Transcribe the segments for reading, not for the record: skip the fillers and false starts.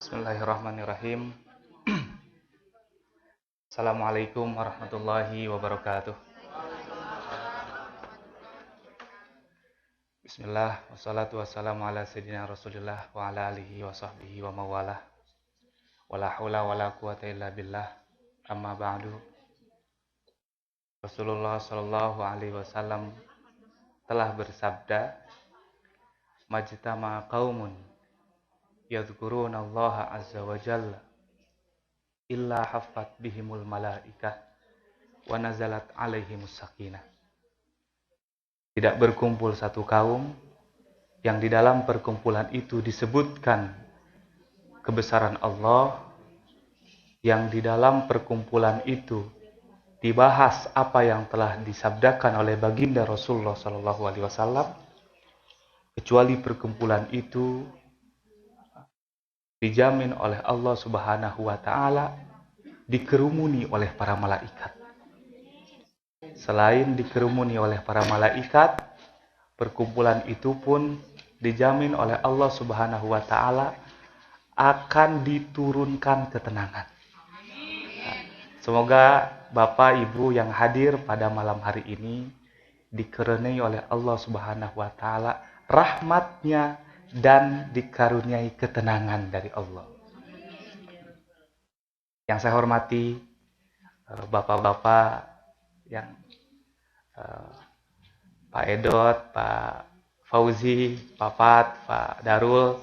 Bismillahirrahmanirrahim. Assalamualaikum warahmatullahi wabarakatuh. Bismillah, wassalatu wassalamu ala sayyidina Rasulillah wa ala alihi wa sahbihi wa mawalah. Wala hawla wala quwata illa billah. Amma ba'du. Rasulullah sallallahu alaihi wasallam telah bersabda, "Majtama qaumun yadhkuruna Allah azza wa jalla illa haffat bihimul malaikah wa nazalat alaihimus sakinah." Tidak berkumpul satu kaum yang di dalam perkumpulan itu disebutkan kebesaran Allah, yang di dalam perkumpulan itu dibahas apa yang telah disabdakan oleh baginda Rasulullah SAW, kecuali perkumpulan itu dijamin oleh Allah Subhanahu wa Ta'ala, dikerumuni oleh para malaikat. Selain dikerumuni oleh para malaikat, perkumpulan itu pun dijamin oleh Allah Subhanahu wa Ta'ala akan diturunkan ketenangan. Semoga Bapak Ibu yang hadir pada malam hari ini dikerunai oleh Allah Subhanahu wa Ta'ala rahmatnya dan dikaruniai ketenangan dari Allah. Yang saya hormati bapak-bapak yang Pak Edot, Pak Fauzi, Pak Fat, Pak Darul,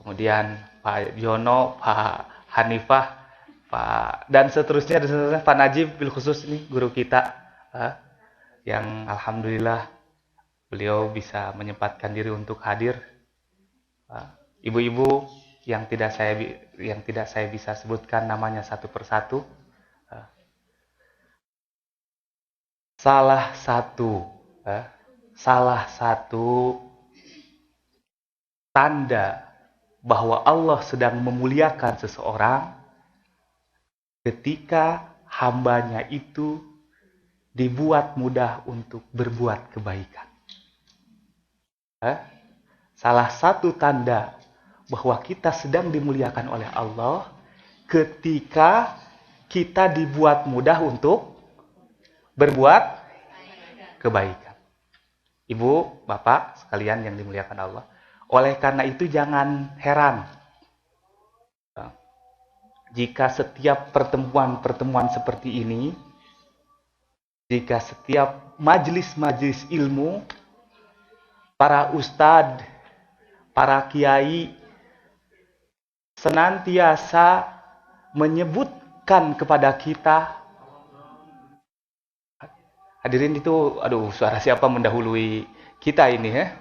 kemudian Pak Yono, Pak Hanifah, Pak dan seterusnya, Pak Najib bil khusus ini guru kita yang alhamdulillah beliau bisa menyempatkan diri untuk hadir. Ibu-ibu yang tidak saya bisa sebutkan namanya satu persatu. Salah satu tanda bahwa Allah sedang memuliakan seseorang ketika hambanya itu dibuat mudah untuk berbuat kebaikan. Salah satu tanda bahwa kita sedang dimuliakan oleh Allah ketika kita dibuat mudah untuk berbuat kebaikan. Ibu, bapak sekalian yang dimuliakan Allah. Oleh karena itu jangan heran jika setiap pertemuan seperti ini, jika setiap majelis-majelis ilmu, para ustadz, para kiai senantiasa menyebutkan kepada kita, hadirin itu, suara siapa mendahului kita ini ya?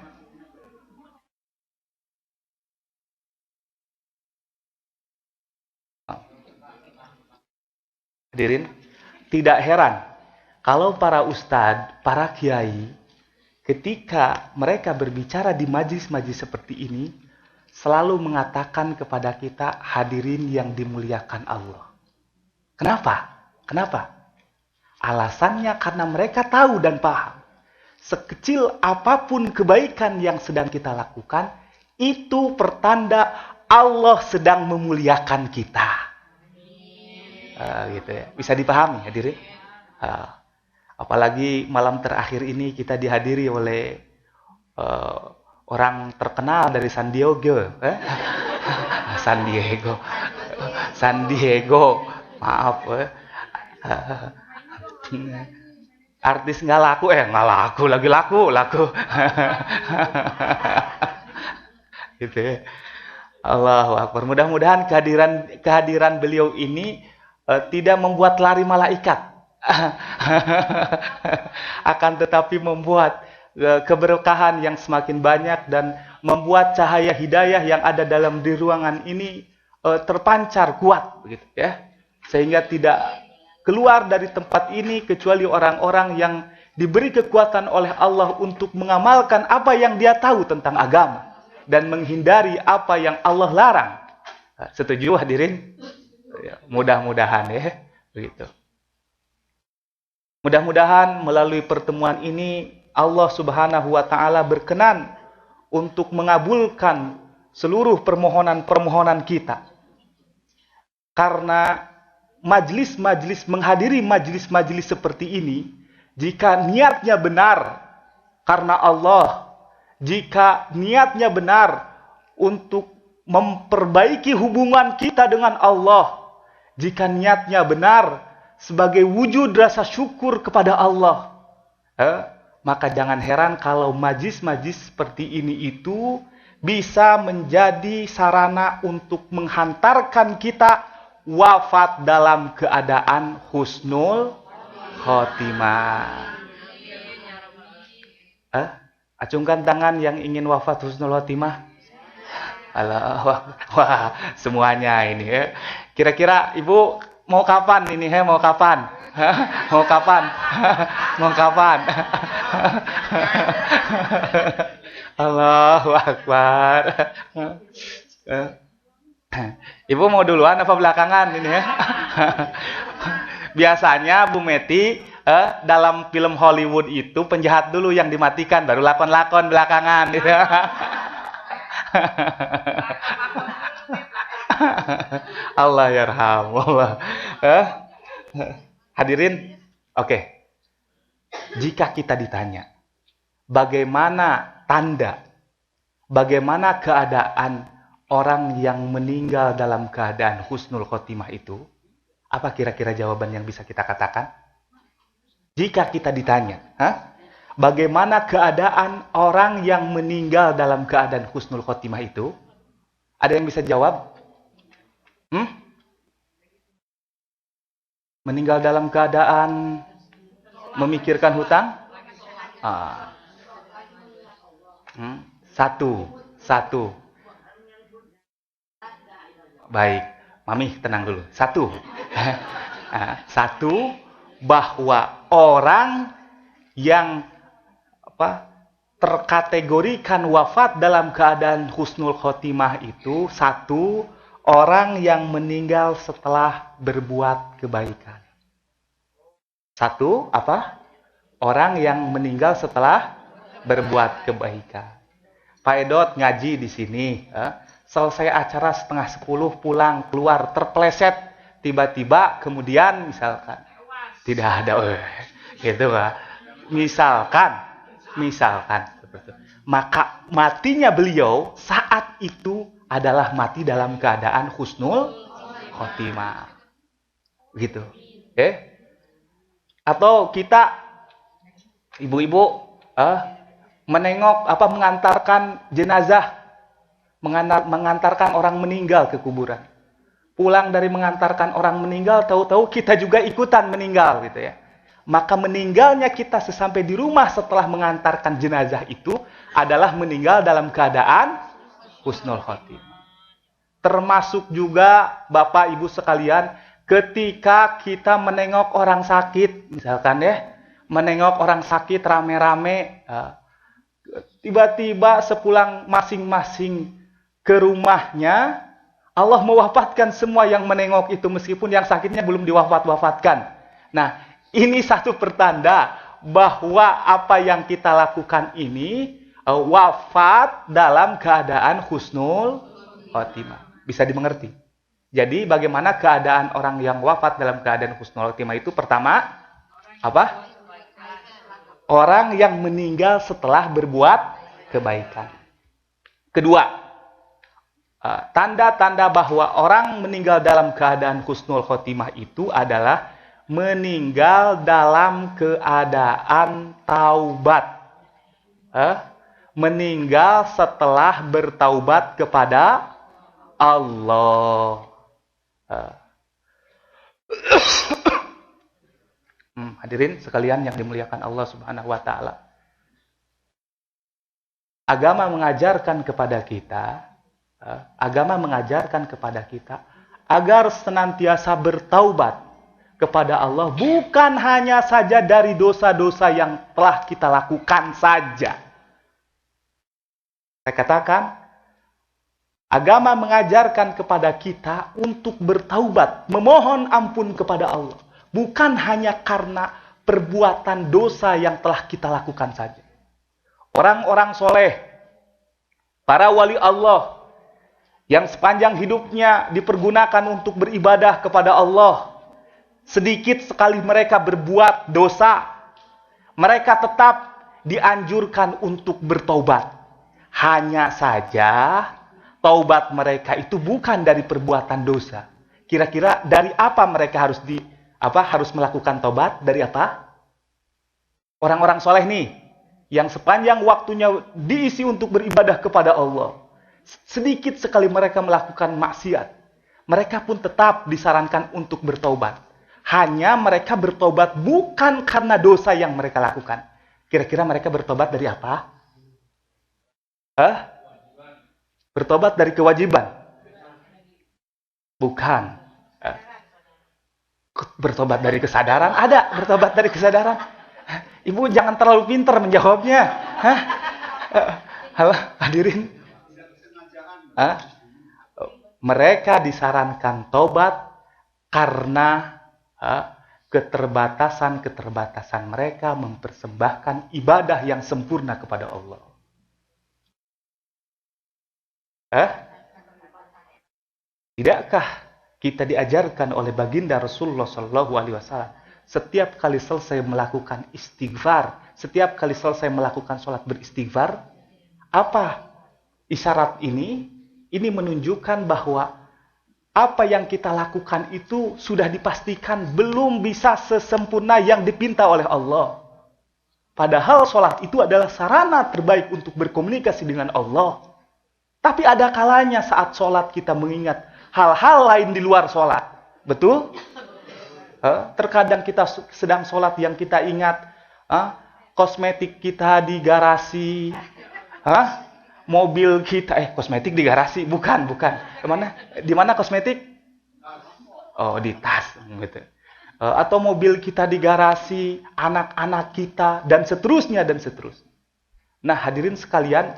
Hadirin, tidak heran kalau para ustadz, para kiai, ketika mereka berbicara di majlis-majlis seperti ini, selalu mengatakan kepada kita, hadirin yang dimuliakan Allah. Kenapa? Alasannya karena mereka tahu dan paham. Sekecil apapun kebaikan yang sedang kita lakukan, itu pertanda Allah sedang memuliakan kita. Gitu ya. Bisa dipahami hadirin? Apalagi malam terakhir ini kita dihadiri oleh orang terkenal dari San Diego. San Diego. Maaf. Artis nggak laku, lagi laku. Gitu ya. Allahu Akbar. Mudah-mudahan kehadiran beliau ini tidak membuat lari malaikat. Akan tetapi membuat keberkahan yang semakin banyak dan membuat cahaya hidayah yang ada dalam di ruangan ini terpancar kuat begitu ya, sehingga tidak keluar dari tempat ini kecuali orang-orang yang diberi kekuatan oleh Allah untuk mengamalkan apa yang dia tahu tentang agama dan menghindari apa yang Allah larang. Setuju hadirin? Mudah-mudahan ya begitu. Mudah-mudahan melalui pertemuan ini Allah Subhanahu wa Ta'ala berkenan untuk mengabulkan seluruh permohonan-permohonan kita. Karena menghadiri majlis-majlis seperti ini, jika niatnya benar karena Allah, jika niatnya benar untuk memperbaiki hubungan kita dengan Allah, jika niatnya benar sebagai wujud rasa syukur kepada Allah, maka jangan heran kalau majlis-majlis seperti ini itu bisa menjadi sarana untuk menghantarkan kita wafat dalam keadaan husnul khotimah. Acungkan tangan yang ingin wafat husnul khotimah. Wah, semuanya ini ya. Kira-kira Ibu mau kapan ini? Mau kapan? Mau kapan? Mau kapan? Allahu Akbar. Ibu mau duluan apa belakangan ini ya? Biasanya Bu Meti dalam film Hollywood itu penjahat dulu yang dimatikan, baru lakon-lakon belakangan gitu. Allah yarham Allah. Hadirin, oke. Jika kita ditanya bagaimana tanda, bagaimana keadaan orang yang meninggal dalam keadaan husnul khotimah itu, apa kira-kira jawaban yang bisa kita katakan? Jika kita ditanya, bagaimana keadaan orang yang meninggal dalam keadaan husnul khotimah itu? Ada yang bisa jawab? Meninggal dalam keadaan memikirkan hutang? Satu. Baik, Mami tenang dulu. Satu, bahwa orang yang terkategorikan wafat dalam keadaan husnul khotimah itu, satu, orang yang meninggal setelah berbuat kebaikan. Satu, apa? Orang yang meninggal setelah berbuat kebaikan. Pak Edot ngaji di sini, selesai acara 9:30 pulang, keluar, terpleset, tiba-tiba kemudian misalkan tidak ada, gitu Pak. Misalkan seperti itu. Maka matinya beliau saat itu adalah mati dalam keadaan husnul khotimah. Gitu. Atau kita ibu-ibu menengok mengantarkan jenazah, mengantarkan orang meninggal ke kuburan. Pulang dari mengantarkan orang meninggal, tahu-tahu kita juga ikutan meninggal gitu ya. Maka meninggalnya kita sesampai di rumah setelah mengantarkan jenazah itu adalah meninggal dalam keadaan husnul khotimah. Termasuk juga Bapak Ibu sekalian, ketika kita menengok orang sakit, misalkan menengok orang sakit rame-rame, tiba-tiba sepulang masing-masing ke rumahnya, Allah mewafatkan semua yang menengok itu meskipun yang sakitnya belum diwafatkan. Nah, ini satu pertanda bahwa apa yang kita lakukan ini wafat dalam keadaan husnul khotimah. Bisa dimengerti? Jadi bagaimana keadaan orang yang wafat dalam keadaan husnul khotimah itu? Pertama, apa? Orang yang meninggal setelah berbuat kebaikan. Kedua, tanda-tanda bahwa orang meninggal dalam keadaan husnul khotimah itu adalah meninggal dalam keadaan taubat. Meninggal setelah bertaubat kepada Allah. Hadirin sekalian yang dimuliakan Allah Subhanahu wa taala. Agama mengajarkan kepada kita agar senantiasa bertaubat kepada Allah, bukan hanya saja dari dosa-dosa yang telah kita lakukan saja. Saya katakan, agama mengajarkan kepada kita untuk bertaubat, memohon ampun kepada Allah. Bukan hanya karena perbuatan dosa yang telah kita lakukan saja. Orang-orang soleh, para wali Allah, yang sepanjang hidupnya dipergunakan untuk beribadah kepada Allah. Sedikit sekali mereka berbuat dosa, mereka tetap dianjurkan untuk bertaubat. Hanya saja taubat mereka itu bukan dari perbuatan dosa. Kira-kira dari apa mereka harus melakukan taubat? Dari apa? Orang-orang soleh nih, yang sepanjang waktunya diisi untuk beribadah kepada Allah, sedikit sekali mereka melakukan maksiat, mereka pun tetap disarankan untuk bertaubat. Hanya mereka bertobat bukan karena dosa yang mereka lakukan. Kira-kira mereka bertobat dari apa? Bertobat dari kewajiban? Bukan. Bertobat dari kesadaran? Ada bertobat dari kesadaran. Ibu jangan terlalu pintar menjawabnya. Halo, hadirin. Mereka disarankan tobat karena keterbatasan mereka mempersembahkan ibadah yang sempurna kepada Allah. Tidakkah kita diajarkan oleh baginda Rasulullah SAW, setiap kali selesai melakukan istighfar, setiap kali selesai melakukan sholat beristighfar, apa isyarat ini? Ini menunjukkan bahwa apa yang kita lakukan itu sudah dipastikan belum bisa sesempurna yang dipinta oleh Allah. Padahal sholat itu adalah sarana terbaik untuk berkomunikasi dengan Allah. Tapi ada kalanya saat sholat kita mengingat hal-hal lain di luar sholat. Betul? Terkadang kita sedang sholat yang kita ingat kosmetik kita di garasi. Mobil kita, kosmetik di garasi, bukan. Kemana? Di mana kosmetik? Oh, di tas, gitu. Atau mobil kita di garasi, anak-anak kita, dan seterusnya. Nah, hadirin sekalian,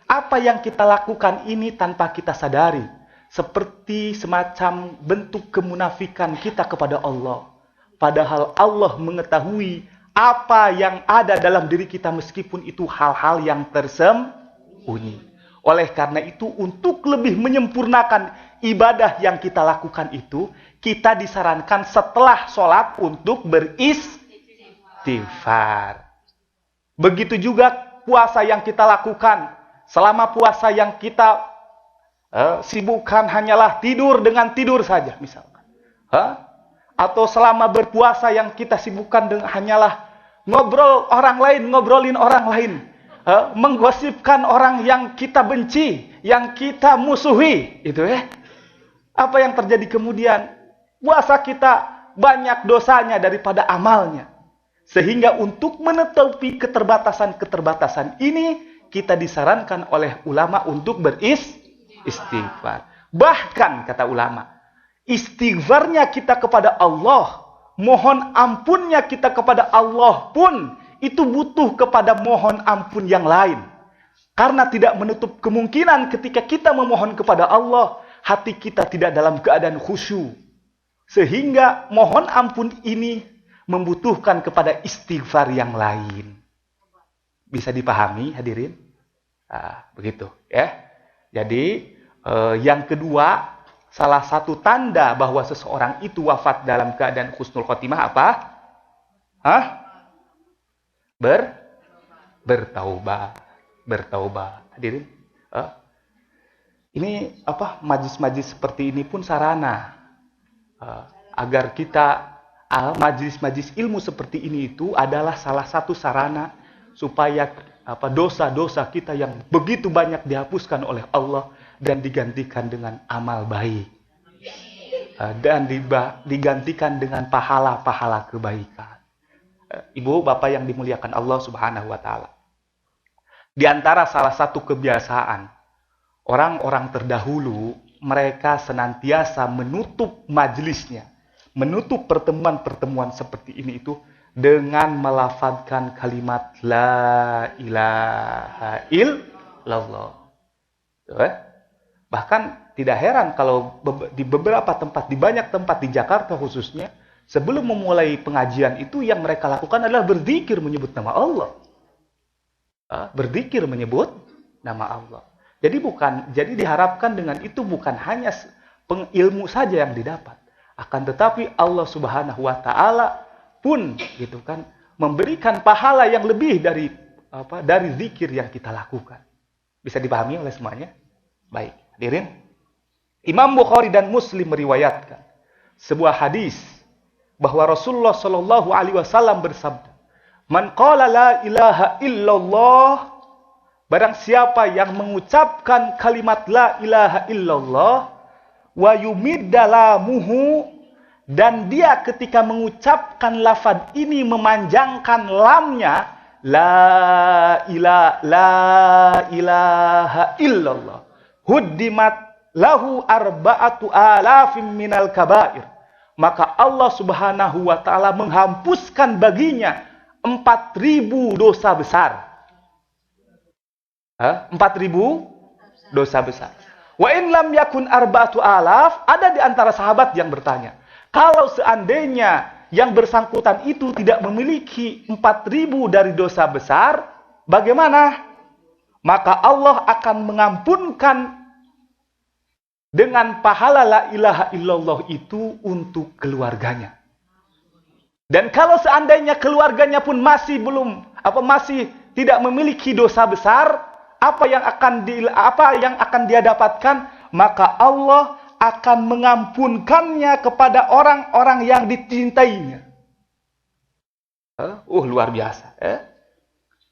apa yang kita lakukan ini tanpa kita sadari, seperti semacam bentuk kemunafikan kita kepada Allah. Padahal Allah mengetahui apa yang ada dalam diri kita meskipun itu hal-hal yang tersembunyi. Oleh karena itu, untuk lebih menyempurnakan ibadah yang kita lakukan itu, kita disarankan setelah sholat untuk beristighfar. Begitu juga puasa yang kita lakukan. Selama puasa yang kita sibukkan hanyalah tidur dengan tidur saja, misalkan. Atau selama berpuasa yang kita sibukkan dengan hanyalah ngobrolin orang lain. Menggosipkan orang yang kita benci, yang kita musuhi, itu Apa yang terjadi kemudian? Puasa kita banyak dosanya daripada amalnya. Sehingga untuk menutupi keterbatasan ini, kita disarankan oleh ulama untuk beristighfar. Bahkan kata ulama, istighfarnya kita kepada Allah, mohon ampunnya kita kepada Allah pun itu butuh kepada mohon ampun yang lain. Karena tidak menutup kemungkinan ketika kita memohon kepada Allah, hati kita tidak dalam keadaan khusyuk. Sehingga mohon ampun ini membutuhkan kepada istighfar yang lain. Bisa dipahami hadirin? Begitu ya. Jadi yang kedua, salah satu tanda bahwa seseorang itu wafat dalam keadaan husnul khotimah apa? Bertaubat. Hadirin, ini majlis-majlis seperti ini pun sarana agar kita majlis-majlis ilmu seperti ini itu adalah salah satu sarana supaya dosa-dosa kita yang begitu banyak dihapuskan oleh Allah dan digantikan dengan amal baik dan digantikan dengan pahala-pahala kebaikan. Ibu, bapak yang dimuliakan Allah Subhanahu wa Ta'ala. Di antara salah satu kebiasaan orang-orang terdahulu, mereka senantiasa menutup majelisnya, menutup pertemuan-pertemuan seperti ini itu dengan melafadzkan kalimat La ilaha illallah. Bahkan tidak heran kalau di beberapa tempat, di banyak tempat di Jakarta khususnya, sebelum memulai pengajian itu yang mereka lakukan adalah berzikir menyebut nama Allah. Berzikir menyebut nama Allah. Jadi diharapkan dengan itu bukan hanya ilmu saja yang didapat, akan tetapi Allah Subhanahu wa taala pun gitu kan memberikan pahala yang lebih dari zikir yang kita lakukan. Bisa dipahami oleh semuanya? Baik, hadirin. Imam Bukhari dan Muslim meriwayatkan sebuah hadis bahwa Rasulullah Shallallahu alaihi wasallam bersabda, "Man qala la ilaha illallah," barang siapa yang mengucapkan kalimat la ilaha illallah, wa yumiddalamuhu, dan dia ketika mengucapkan lafaz ini memanjangkan lamnya, la ilaha illallah, huddimat lahu arba'atu alafim minal kabair, maka Allah Subhanahu wa taala menghapuskan baginya 4.000 dosa besar. 4.000 dosa besar. Wa in lam yakun arba'atu alaf, ada di antara sahabat yang bertanya, kalau seandainya yang bersangkutan itu tidak memiliki 4.000 dari dosa besar, bagaimana? Maka Allah akan mengampunkan dengan pahala la ilaha illallah itu untuk keluarganya. Dan kalau seandainya keluarganya pun masih tidak memiliki dosa besar, apa yang akan dia dapatkan? Maka Allah akan mengampunkannya kepada orang-orang yang dicintainya. Luar biasa.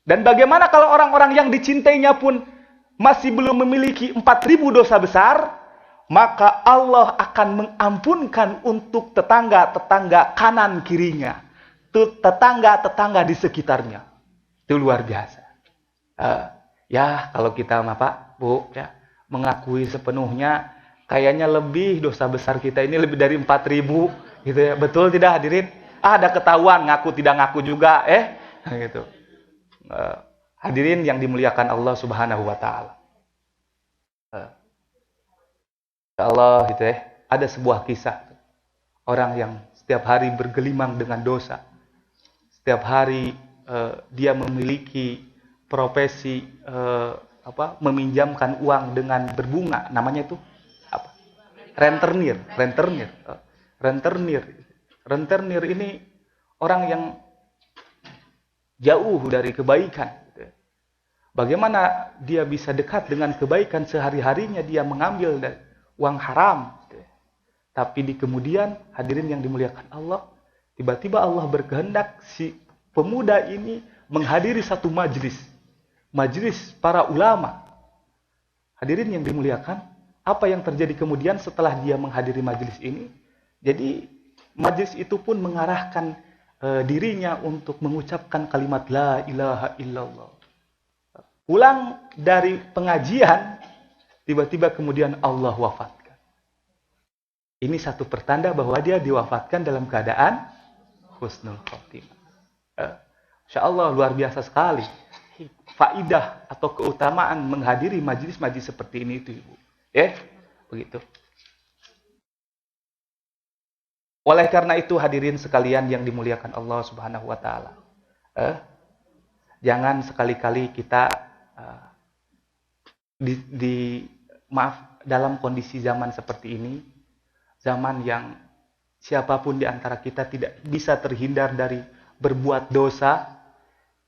Dan bagaimana kalau orang-orang yang dicintainya pun masih belum memiliki 4.000 dosa besar? Maka Allah akan mengampunkan untuk tetangga-tetangga kanan kirinya, tetangga-tetangga di sekitarnya. Itu luar biasa. Ya, kalau kita Pak, Bu, ya, mengakui sepenuhnya, kayaknya lebih dosa besar kita ini lebih dari 4.000 gitu ya. Betul tidak hadirin? Ada ketahuan ngaku tidak ngaku juga, gitu. Hadirin yang dimuliakan Allah Subhanahu wa taala. Allah gitu ya, ada sebuah kisah orang yang setiap hari bergelimang dengan dosa. Setiap hari dia memiliki profesi meminjamkan uang dengan berbunga, namanya itu apa? Rentenir. Rentenir ini orang yang jauh dari kebaikan. Bagaimana dia bisa dekat dengan kebaikan? Sehari-harinya dia mengambil uang haram. Tapi di kemudian, hadirin yang dimuliakan Allah, tiba-tiba Allah berkehendak si pemuda ini menghadiri satu majelis para ulama. Hadirin yang dimuliakan, apa yang terjadi kemudian setelah dia menghadiri majelis ini? Jadi majelis itu pun mengarahkan dirinya untuk mengucapkan kalimat la ilaha illallah. Pulang dari pengajian, tiba-tiba kemudian Allah wafatkan. Ini satu pertanda bahwa dia diwafatkan dalam keadaan husnul khotimah. Insya Allah luar biasa sekali faidah atau keutamaan menghadiri majlis-majlis seperti ini itu, Ibu. Begitu. Oleh karena itu hadirin sekalian yang dimuliakan Allah Subhanahu wa taala. Jangan sekali-kali kita dalam kondisi zaman seperti ini, zaman yang siapapun di antara kita tidak bisa terhindar dari berbuat dosa,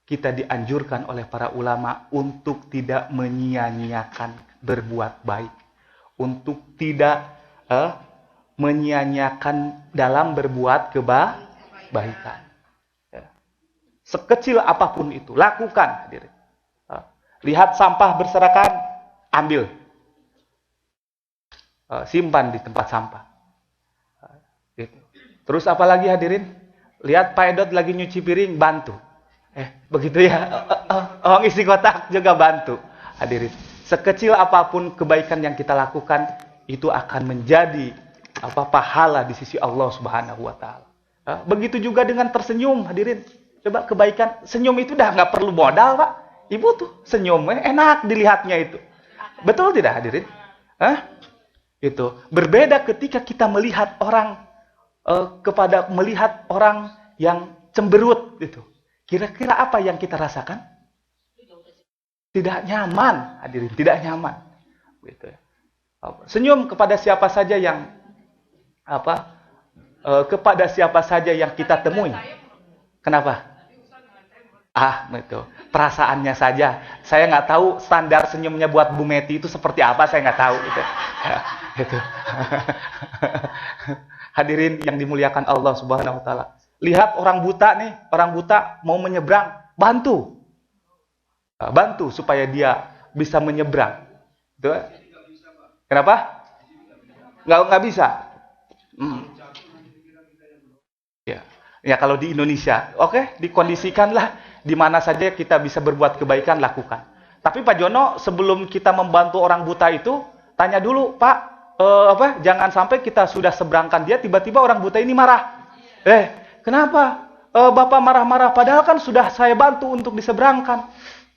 kita dianjurkan oleh para ulama untuk tidak menyia-nyiakan berbuat baik, untuk tidak menyia-nyiakan dalam berbuat kebaikan. Sekecil apapun itu, lakukan, hadirin. Lihat sampah berserakan, ambil. Simpan di tempat sampah. Gitu. Terus apa lagi hadirin? Lihat Pak Edot lagi nyuci piring, bantu. Begitu ya. Isi kotak juga bantu. Hadirin. Sekecil apapun kebaikan yang kita lakukan, itu akan menjadi pahala di sisi Allah Subhanahu wa taala. Begitu juga dengan tersenyum, hadirin. Coba kebaikan, senyum itu udah nggak perlu modal, Pak. Ibu tuh senyumnya enak dilihatnya itu. Betul tidak hadirin? Itu. Berbeda ketika kita melihat orang melihat orang yang cemberut gitu. Kira-kira apa yang kita rasakan? Tidak nyaman, hadirin, tidak nyaman. gitu ya. Senyum kepada siapa saja yang apa? Kepada siapa saja yang kita temui. Kenapa? Itu perasaannya saja. Saya nggak tahu standar senyumnya buat Bu Meti itu seperti apa, saya nggak tahu gitu. Itu. Hadirin yang dimuliakan Allah Subhanahu wa taala. Lihat orang buta nih, orang buta mau menyeberang, bantu. Bantu supaya dia bisa menyeberang. Gitu. Kenapa? Nggak bisa. Ya kalau di Indonesia, oke, dikondisikanlah di mana saja kita bisa berbuat kebaikan, lakukan. Tapi Pak Jono, sebelum kita membantu orang buta itu, tanya dulu, Pak, jangan sampai kita sudah seberangkan dia, tiba-tiba orang buta ini marah. Kenapa? Bapak marah-marah, padahal kan sudah saya bantu untuk diseberangkan.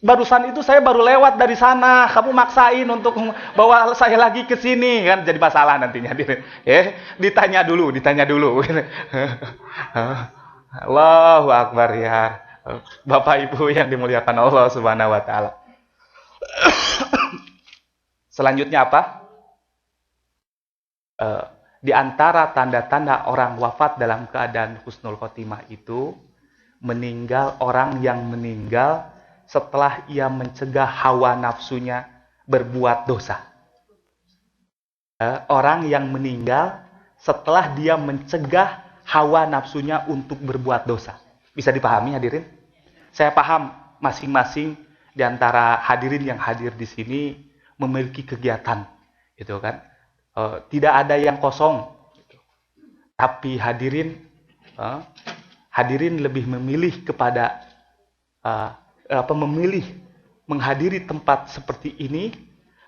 Barusan itu saya baru lewat dari sana, kamu maksain untuk bawa saya lagi ke sini, kan jadi masalah nantinya. Ditanya dulu. Allahu Akbar ya. Bapak Ibu yang dimuliakan Allah Subhanahu wa taala. Selanjutnya apa? Di antara tanda-tanda orang wafat dalam keadaan husnul khotimah itu orang yang meninggal setelah ia mencegah hawa nafsunya berbuat dosa. Orang yang meninggal setelah dia mencegah hawa nafsunya untuk berbuat dosa. Bisa dipahami hadirin? Saya paham masing-masing di antara hadirin yang hadir di sini memiliki kegiatan, gitu kan? Tidak ada yang kosong. Gitu. Tapi hadirin lebih memilih kepada menghadiri tempat seperti ini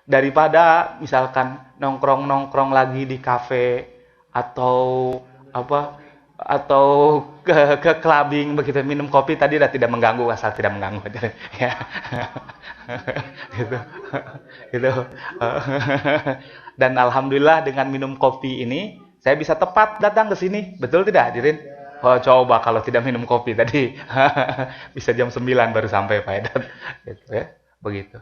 daripada misalkan nongkrong lagi di kafe atau ke clubbing begitu, minum kopi tadi udah tidak mengganggu, asal tidak mengganggu ya. gitu. Dan alhamdulillah dengan minum kopi ini saya bisa tepat datang ke sini, betul tidak hadirin? Coba kalau tidak minum kopi tadi bisa jam 9 baru sampai Pak Edat. Gitu ya. Begitu.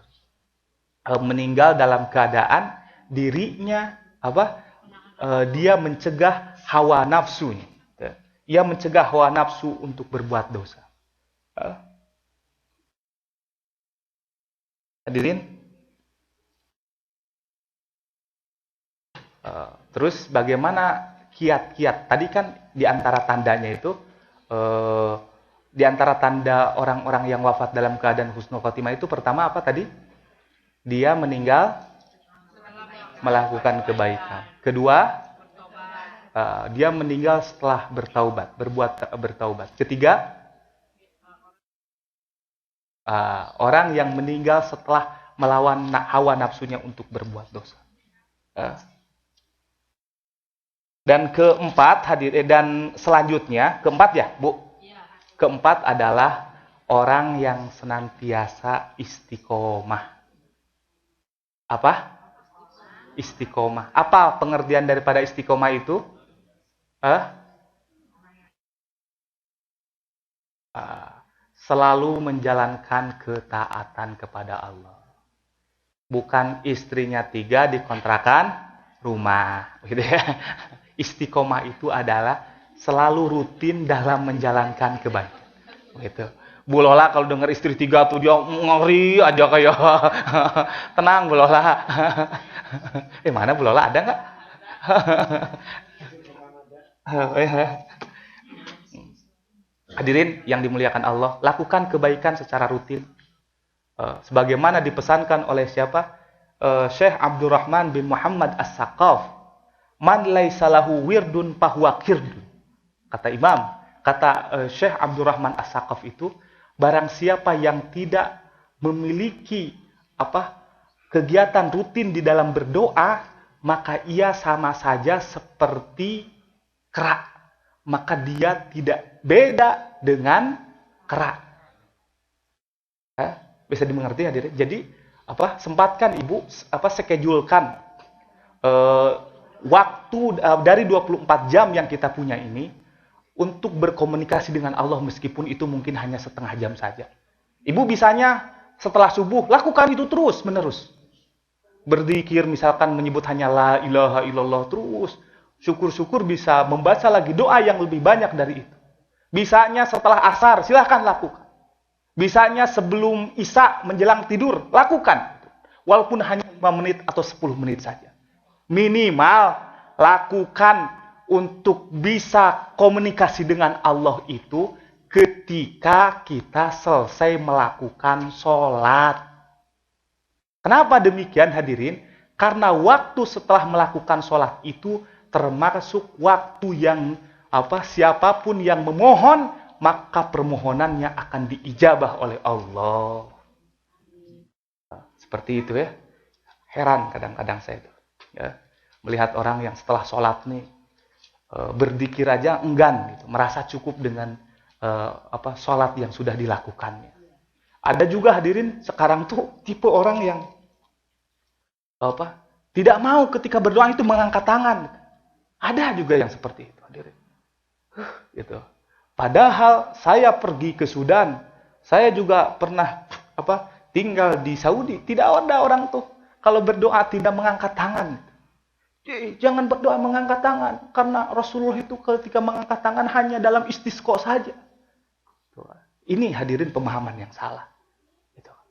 Meninggal dalam keadaan dirinya dia mencegah hawa nafsunya. Ia mencegah hawa nafsu untuk berbuat dosa. Hadirin. Terus bagaimana kiat-kiat? Tadi kan di antara tandanya itu, di antara tanda orang-orang yang wafat dalam keadaan husnul khotimah itu pertama apa tadi? Dia meninggal melakukan kebaikan. Kedua, dia meninggal setelah bertaubat. Ketiga, orang yang meninggal setelah melawan hawa nafsunya untuk berbuat dosa. Dan keempat dan selanjutnya, keempat ya, Bu? Keempat adalah orang yang senantiasa istiqomah. Apa? Istiqomah. Apa pengertian daripada istiqomah itu? Selalu menjalankan ketaatan kepada Allah. Bukan istrinya 3 dikontrakan rumah, gitu ya. Istiqomah itu adalah selalu rutin dalam menjalankan kebaikan. Gitu. Bu Lola kalau dengar istri 3 tuh dia ngeri aja kayak tenang Bu Lola. Mana Bu Lola ada nggak? Hadirin yang dimuliakan Allah, lakukan kebaikan secara rutin. Sebagaimana dipesankan oleh siapa? Syekh Abdurrahman bin Muhammad As-Saqaf. Man laisa lahu wirdun fahuwa kirdun. Kata Imam, Syekh Abdurrahman As-Saqaf itu, barang siapa yang tidak memiliki kegiatan rutin di dalam berdoa, maka ia sama saja seperti kera. Maka dia tidak beda dengan kera. Bisa dimengerti hadirin? Jadi sempatkan Ibu schedulekan waktu dari 24 jam yang kita punya ini untuk berkomunikasi dengan Allah, meskipun itu mungkin hanya setengah jam saja. Ibu bisanya setelah subuh lakukan itu terus menerus. berzikir, misalkan menyebut hanya la ilaha illallah terus. Syukur-syukur bisa membaca lagi doa yang lebih banyak dari itu. Bisanya setelah asar, silahkan lakukan. Bisanya sebelum isya menjelang tidur, lakukan. Walaupun hanya 5 menit atau 10 menit saja. Minimal lakukan untuk bisa komunikasi dengan Allah itu ketika kita selesai melakukan sholat. Kenapa demikian hadirin? Karena waktu setelah melakukan sholat itu termasuk waktu yang siapapun yang memohon, maka permohonannya akan diijabah oleh Allah. Seperti itu ya. Heran kadang-kadang saya itu. Ya. Melihat orang yang setelah sholat nih, berzikir aja enggan, gitu, merasa cukup dengan sholat yang sudah dilakukannya. Ada juga hadirin sekarang tuh tipe orang yang tidak mau ketika berdoa itu mengangkat tangan. Ada juga yang seperti itu hadirin. Gitu. Padahal saya pergi ke Sudan, saya juga pernah tinggal di Saudi, tidak ada orang tuh kalau berdoa tidak mengangkat tangan. Jangan berdoa mengangkat tangan, karena Rasulullah itu ketika mengangkat tangan hanya dalam istisqa saja. Ini hadirin pemahaman yang salah.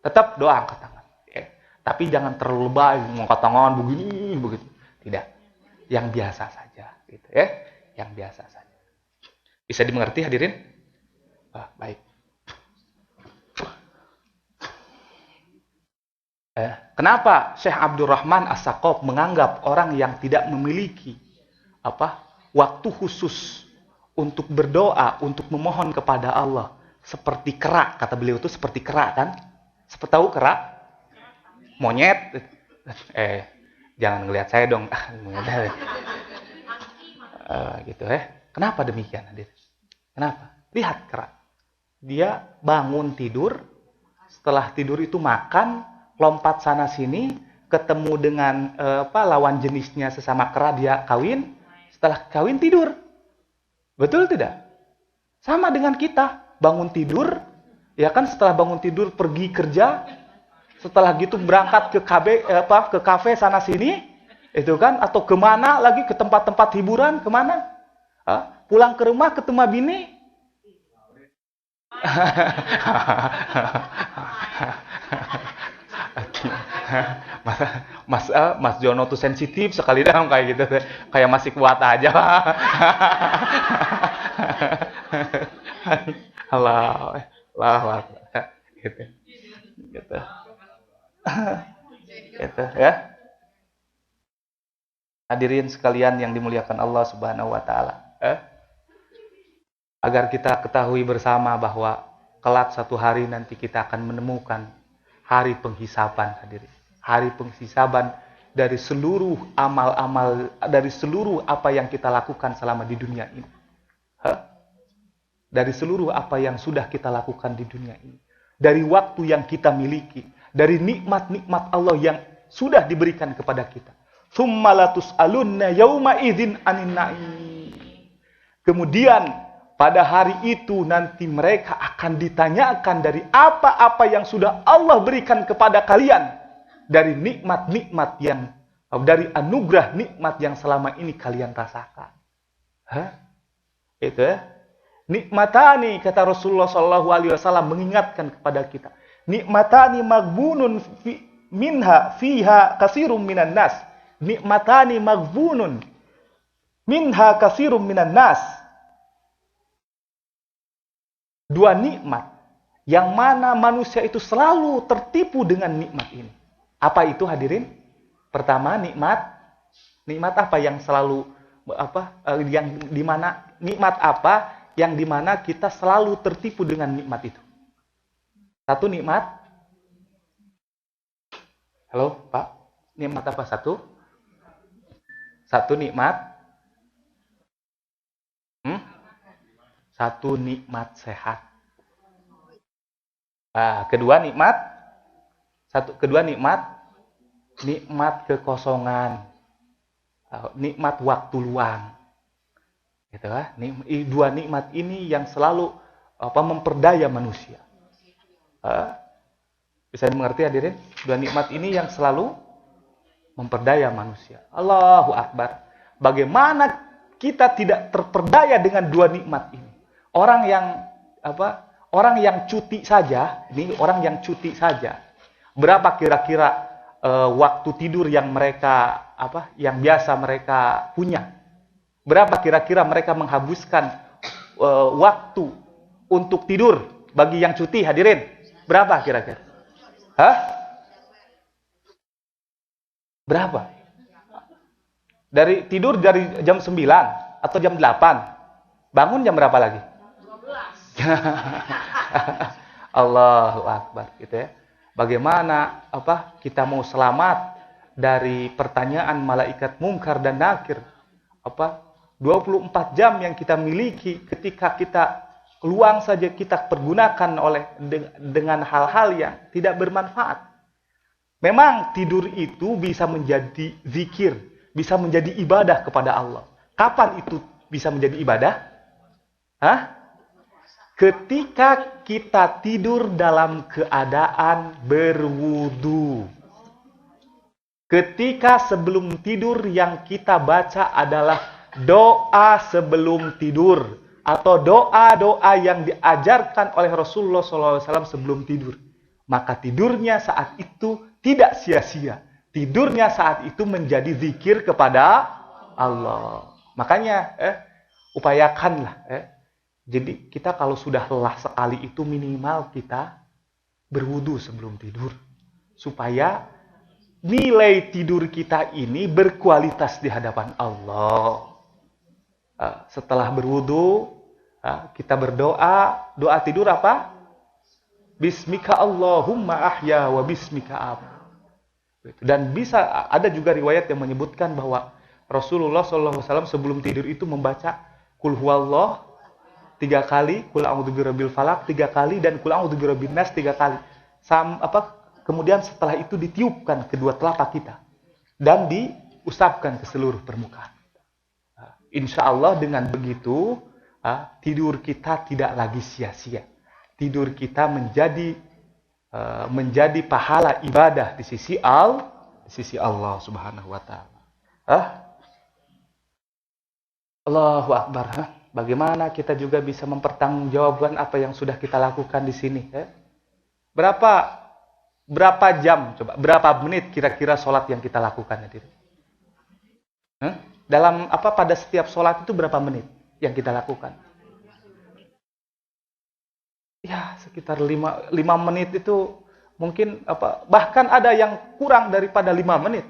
Tetap doa angkat tangan. Ya. Tapi jangan terlalu lebay, mengangkat tangan begini, begitu. Tidak. Yang biasa saja. Gitu, ya. Yang biasa saja. Bisa dimengerti hadirin? Baik. Kenapa Syekh Abdurrahman As-Saqaf menganggap orang yang tidak memiliki waktu khusus untuk berdoa, untuk memohon kepada Allah seperti kera, kata beliau itu seperti kera kan? Seperti tahu kera? Monyet. Jangan ngelihat saya dong. Gitu ya. Kenapa demikian hadir? Kenapa? Lihat kera. Dia bangun tidur, setelah tidur itu makan, lompat sana sini, ketemu dengan lawan jenisnya sesama kera, dia kawin, setelah kawin tidur. Betul tidak? Sama dengan kita, bangun tidur, ya kan, setelah bangun tidur pergi kerja, setelah gitu berangkat ke kafe sana sini, itu kan, atau kemana lagi, ke tempat-tempat hiburan, kemana? Pulang ke rumah ketemu bini. Mas Jono tuh sensitif sekali dong kayak gitu, kayak masih kuat aja. Allah gitu ya. Hadirin sekalian yang dimuliakan Allah Subhanahu wa taala, agar kita ketahui bersama bahwa kelak satu hari nanti kita akan menemukan hari penghisaban hadirin. Hari penghisaban dari seluruh amal-amal, dari seluruh apa yang kita lakukan selama di dunia ini. Dari seluruh apa yang sudah kita lakukan di dunia ini. Dari waktu yang kita miliki. Dari nikmat-nikmat Allah yang sudah diberikan kepada kita. Tsumma latus'alunna yauma idzin 'anin na'im. Kemudian pada hari itu nanti mereka akan ditanyakan dari apa-apa yang sudah Allah berikan kepada kalian. Dari nikmat-nikmat yang, dari anugerah nikmat yang selama ini kalian rasakan. Itu ya. Nikmatani, kata Rasulullah SAW mengingatkan kepada kita. Nikmatani maghbunun minha fiha kasirum minan nas. Nikmatani maghbunun minha kasirum minan nas. Dua nikmat yang mana manusia itu selalu tertipu dengan nikmat ini. Apa itu hadirin? Pertama, nikmat apa yang selalu yang dimana nikmat apa yang dimana kita selalu tertipu dengan nikmat itu? Satu nikmat. Halo Pak, nikmat apa satu? Satu nikmat. Satu nikmat sehat. Kedua nikmat. Kedua nikmat kekosongan. Nikmat waktu luang. Gitu kan? Dua nikmat ini yang selalu memperdaya manusia. Bisa dimengerti hadirin? Dua nikmat ini yang selalu Memperdaya manusia. Allahu Akbar. Bagaimana kita tidak terperdaya dengan dua nikmat ini? Orang yang Orang yang cuti saja, ini orang yang cuti saja. Berapa kira-kira waktu tidur yang mereka yang biasa mereka punya? Berapa kira-kira mereka menghabiskan waktu untuk tidur bagi yang cuti, hadirin? Berapa kira-kira? Hah? Berapa? Tidur dari jam 9 atau jam 8. Bangun jam berapa lagi? 12. Allahu Akbar, gitu ya. Bagaimana kita mau selamat dari pertanyaan malaikat mungkar dan nakir? 24 jam yang kita miliki, ketika kita luang saja kita pergunakan dengan hal-hal yang tidak bermanfaat. Memang tidur itu bisa menjadi zikir, bisa menjadi ibadah kepada Allah. Kapan itu bisa menjadi ibadah? Ketika kita tidur dalam keadaan berwudu. Ketika sebelum tidur yang kita baca adalah doa sebelum tidur. Atau doa-doa yang diajarkan oleh Rasulullah SAW sebelum tidur. Maka tidurnya saat itu tidak sia-sia. Tidurnya saat itu menjadi zikir kepada Allah. Makanya upayakanlah. Jadi kita kalau sudah lelah sekali itu minimal kita berwudu sebelum tidur. Supaya nilai tidur kita ini berkualitas di hadapan Allah. Setelah berwudu, kita berdoa. Doa tidur apa? Bismika Allahumma ahya wa bismika am. Dan ada juga riwayat yang menyebutkan bahwa Rasulullah SAW sebelum tidur itu membaca Qul huwallah 3 kali, Qul a'udzu birabbil falaq 3 kali, dan Qul a'udzu birabbin nas 3 kali. Kemudian setelah itu ditiupkan kedua telapak kita dan diusapkan ke seluruh permukaan. Insya Allah dengan begitu tidur kita tidak lagi sia-sia. Tidur kita menjadi pahala ibadah di sisi Allah Subhanahu wa taala. Allahu Akbar. Bagaimana kita juga bisa mempertanggungjawabkan apa yang sudah kita lakukan di sini? Berapa jam coba? Berapa menit kira-kira sholat yang kita lakukan hadirin? Pada setiap sholat itu berapa menit yang kita lakukan? Ya, sekitar 5 menit itu mungkin bahkan ada yang kurang daripada 5 menit.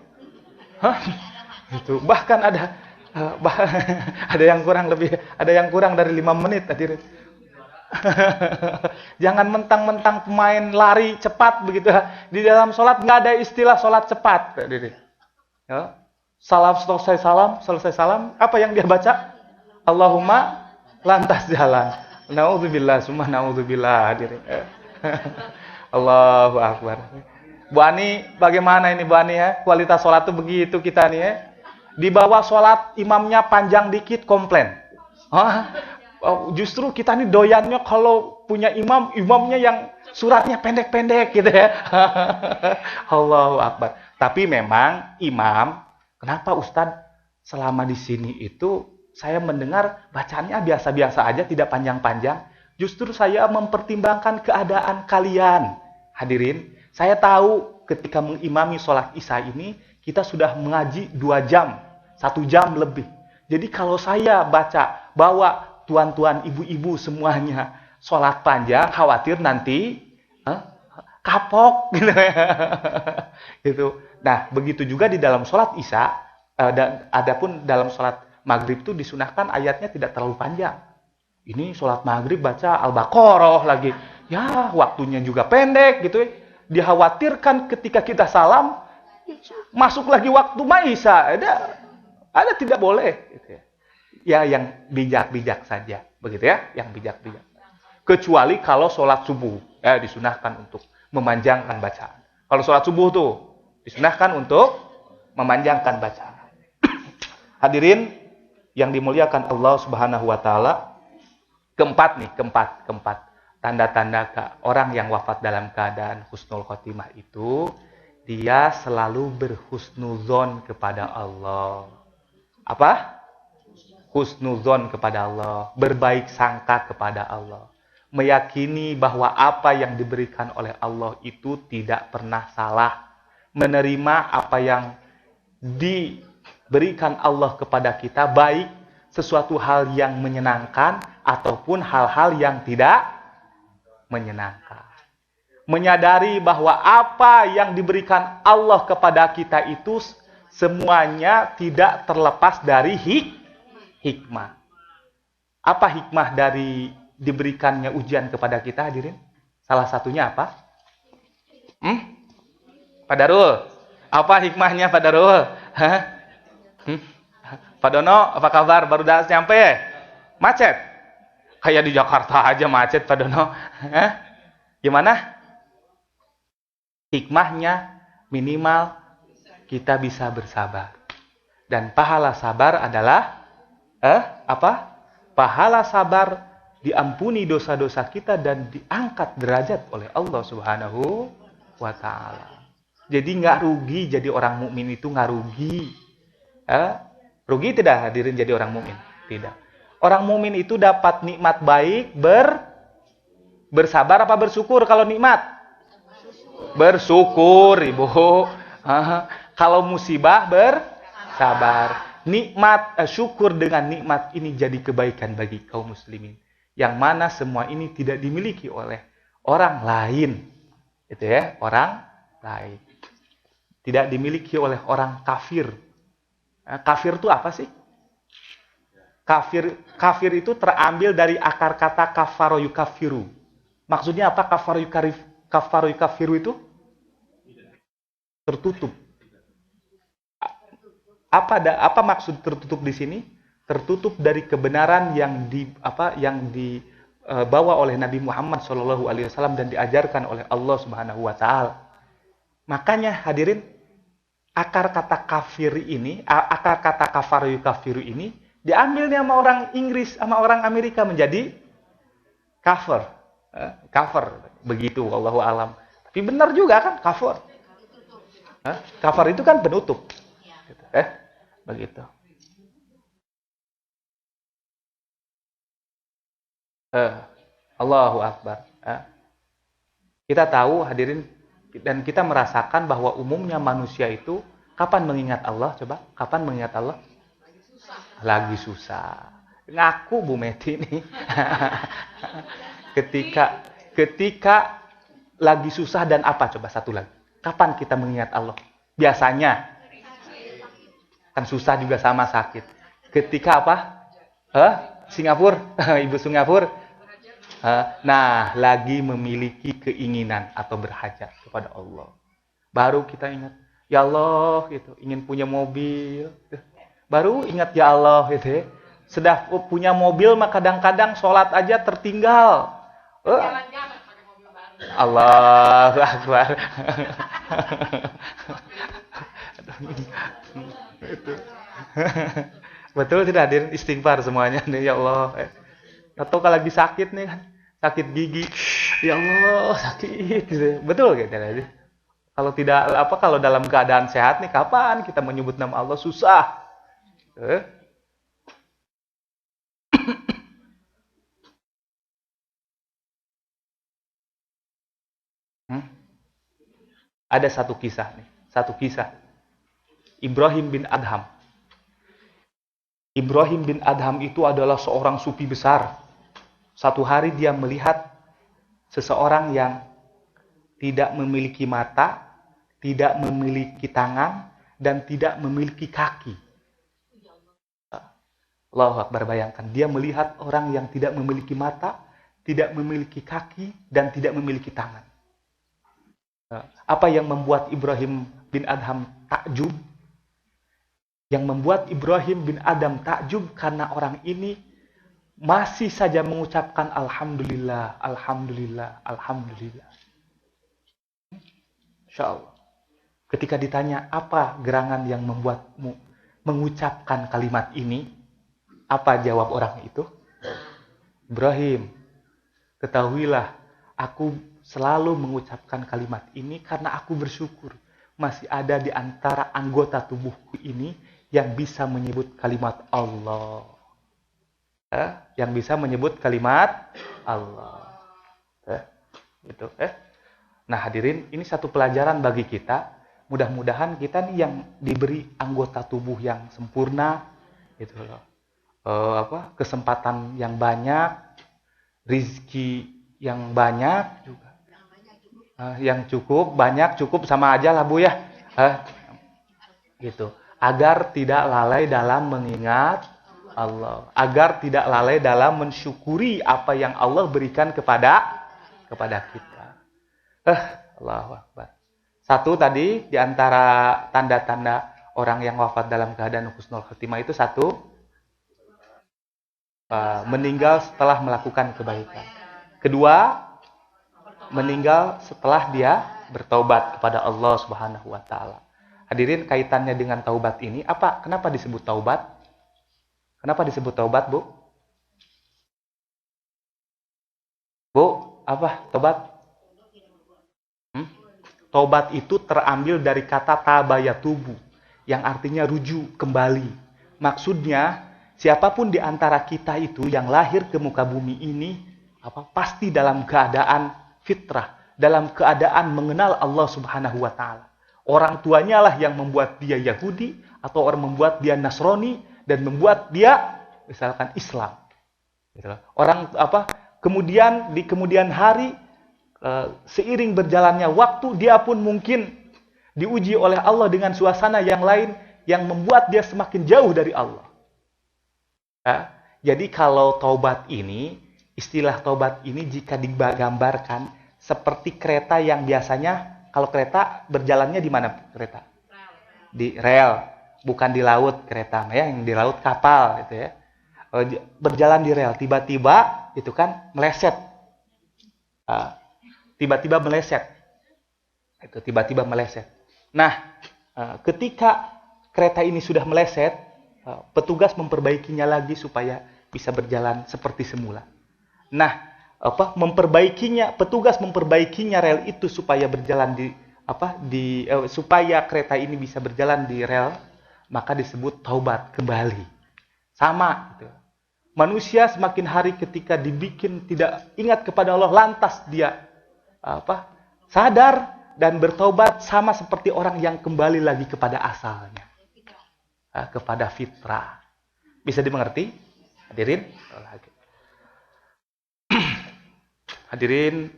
Itu bahkan ada yang kurang dari 5 menit hadirin. Jangan mentang-mentang pemain lari cepat begitu. Di dalam sholat nggak ada istilah sholat cepat hadirin. Selesai salam, apa yang dia baca? Allahumma lantas jalan. Nauzubillah, summa nauzubillah hadirin. Allahu Akbar. Bu Ani, bagaimana ini Bu Ani ya? Kualitas sholat tuh begitu kita nih ya. Di bawah sholat imamnya panjang dikit komplain. Justru kita nih doyannya kalau punya imamnya yang suratnya pendek-pendek gitu ya. Allahu Akbar. Tapi memang imam, kenapa Ustadz selama di sini itu saya mendengar bacaannya biasa-biasa aja, tidak panjang-panjang. Justru saya mempertimbangkan keadaan kalian. Hadirin, saya tahu ketika mengimami sholat isya ini, kita sudah mengaji 2 jam, 1 jam lebih. Jadi kalau saya bawa tuan-tuan, ibu-ibu semuanya sholat panjang, khawatir nanti kapok gitu. Gitu. Nah, begitu juga di dalam sholat isya, dan adapun dalam sholat maghrib itu disunahkan ayatnya tidak terlalu panjang. Ini sholat maghrib baca Al-Baqarah lagi. Ya, waktunya juga pendek gitu. Dikhawatirkan ketika kita salam, masuk lagi waktu Maisa. Ada tidak boleh. Gitu ya. Ya, yang bijak-bijak saja. Begitu ya, yang bijak-bijak. Kecuali kalau sholat subuh. Ya, disunahkan untuk memanjangkan bacaan. Kalau sholat subuh tuh, disunahkan untuk memanjangkan bacaan. Hadirin yang dimuliakan Allah Subhanahu wa taala, keempat. Tanda-tanda orang yang wafat dalam keadaan husnul khotimah itu Dia selalu berhusnuzon kepada Allah. Apa? Husnuzon kepada Allah. Berbaik sangka kepada Allah. Meyakini bahwa apa yang diberikan oleh Allah itu tidak pernah salah. Menerima apa yang diberikan Allah kepada kita, baik sesuatu hal yang menyenangkan ataupun hal-hal yang tidak menyenangkan. Menyadari bahwa apa yang diberikan Allah kepada kita itu semuanya tidak terlepas dari hikmah. Apa hikmah dari diberikannya ujian kepada kita, hadirin? Salah satunya apa? Pak Darul, apa hikmahnya Pak Darul? Pak Dono, apa kabar? Baru dah nyampe? Macet? Kayak di Jakarta aja macet Pak Dono. Gimana? Hikmahnya minimal kita bisa bersabar. Dan pahala sabar adalah apa? Pahala sabar diampuni dosa-dosa kita dan diangkat derajat oleh Allah Subhanahu wa taala. Jadi nggak rugi jadi orang mukmin itu nggak rugi. Rugi tidak hadirin jadi orang mukmin? Tidak. Orang mukmin itu dapat nikmat baik bersabar apa bersyukur kalau nikmat? Bersyukur, Ibu. Kalau musibah bersabar. Nikmat, syukur dengan nikmat ini jadi kebaikan bagi kaum muslimin. Yang mana semua ini tidak dimiliki oleh orang lain. Itu ya, orang lain. Tidak dimiliki oleh orang kafir. Kafir itu apa sih? Kafir itu terambil dari akar kata kafaro yukafiru. Maksudnya apa kafaro yukafiru itu? Tertutup. Apa maksud tertutup di sini? Tertutup dari kebenaran yang dibawa oleh Nabi Muhammad SAW dan diajarkan oleh Allah Subhanahu wa taala. Makanya hadirin, akar kata kafaro yukafiru ini diambilnya sama orang Inggris, sama orang Amerika menjadi cover, begitu, wallahu alam. Tapi benar juga kan cover. Cover itu kan penutup. Begitu. Allahu Akbar. Kita tahu hadirin dan kita merasakan bahwa umumnya manusia itu kapan mengingat Allah? Coba, kapan mengingat Allah? Lagi susah. Ngaku Bu Meti nih. ketika lagi susah dan apa? Coba satu lagi. Kapan kita mengingat Allah? Biasanya kan susah juga sama sakit. Ketika apa? Singapura, Ibu Singapura. Nah, lagi memiliki keinginan atau berhajat kepada Allah. Baru kita ingat, ya Allah, gitu, ingin punya mobil. Baru ingat ya Allah, gitu. Sudah punya mobil, maka kadang-kadang sholat aja tertinggal. Allahu Akbar. Betul tidak hadirin? Istighfar semuanya nih, ya Allah. Atau kalau lagi sakit nih kan, sakit gigi, ya Allah sakit, gitu. Betul gitu ya. Kalau dalam keadaan sehat nih, kapan kita menyebut nama Allah? Susah. Ada satu kisah. Ibrahim bin Adham. Ibrahim bin Adham itu adalah seorang sufi besar. Satu hari dia melihat seseorang yang tidak memiliki mata, tidak memiliki tangan, dan tidak memiliki kaki. Allahu Akbar, bayangkan. Dia melihat orang yang tidak memiliki mata, tidak memiliki kaki, dan tidak memiliki tangan. Apa yang membuat Ibrahim bin Adham takjub? Yang membuat Ibrahim bin Adham takjub karena orang ini masih saja mengucapkan Alhamdulillah, Alhamdulillah, Alhamdulillah. Insya Allah. Ketika ditanya apa gerangan yang membuatmu mengucapkan kalimat ini, apa jawab orang itu? Ibrahim, ketahuilah, aku selalu mengucapkan kalimat ini karena aku bersyukur. masih ada di antara anggota tubuhku ini yang bisa menyebut kalimat Allah. Yang bisa menyebut kalimat Allah. Gitu. Nah hadirin, ini satu pelajaran bagi kita. Mudah-mudahan kita nih yang diberi anggota tubuh yang sempurna, gitu loh. Kesempatan yang banyak, rizki yang banyak juga. Yang cukup, banyak, cukup sama aja lah Bu ya. Gitu. Agar tidak lalai dalam mengingat Allah, agar tidak lalai dalam mensyukuri apa yang Allah berikan kepada kita. Allahu Akbar. Satu tadi di antara tanda-tanda orang yang wafat dalam keadaan husnul khotimah itu satu, meninggal setelah melakukan kebaikan. Kedua, meninggal setelah dia bertaubat kepada Allah Subhanahu wa taala. Hadirin, kaitannya dengan taubat ini apa? Kenapa disebut taubat? Kenapa disebut taubat, Bu? Bu, apa? Taubat? Taubat itu terambil dari kata tabayatubu, yang artinya rujuk kembali. Maksudnya, siapapun di antara kita itu yang lahir ke muka bumi ini, pasti dalam keadaan fitrah, dalam keadaan mengenal Allah Subhanahu wa taala. Orang tuanya lah yang membuat dia Yahudi atau orang membuat dia Nasrani dan membuat dia misalkan Islam. Orang kemudian di kemudian hari seiring berjalannya waktu dia pun mungkin diuji oleh Allah dengan suasana yang lain yang membuat dia semakin jauh dari Allah. Jadi kalau taubat ini, istilah taubat ini jika digambarkan seperti kereta yang biasanya, kalau kereta berjalannya di mana kereta? Di rel. Bukan di laut kereta, ya, yang di laut kapal gitu ya. Berjalan di rel, tiba-tiba itu kan meleset. Tiba-tiba meleset. Itu tiba-tiba meleset. Nah, ketika kereta ini sudah meleset, petugas memperbaikinya lagi supaya bisa berjalan seperti semula. Nah, petugas memperbaikinya rel itu supaya berjalan supaya kereta ini bisa berjalan di rel, maka disebut taubat kembali. Sama gitu. Manusia semakin hari ketika dibikin tidak ingat kepada Allah, lantas dia sadar dan bertaubat, sama seperti orang yang kembali lagi kepada asalnya, kepada fitrah. Bisa dimengerti? Hadirin, hadirin,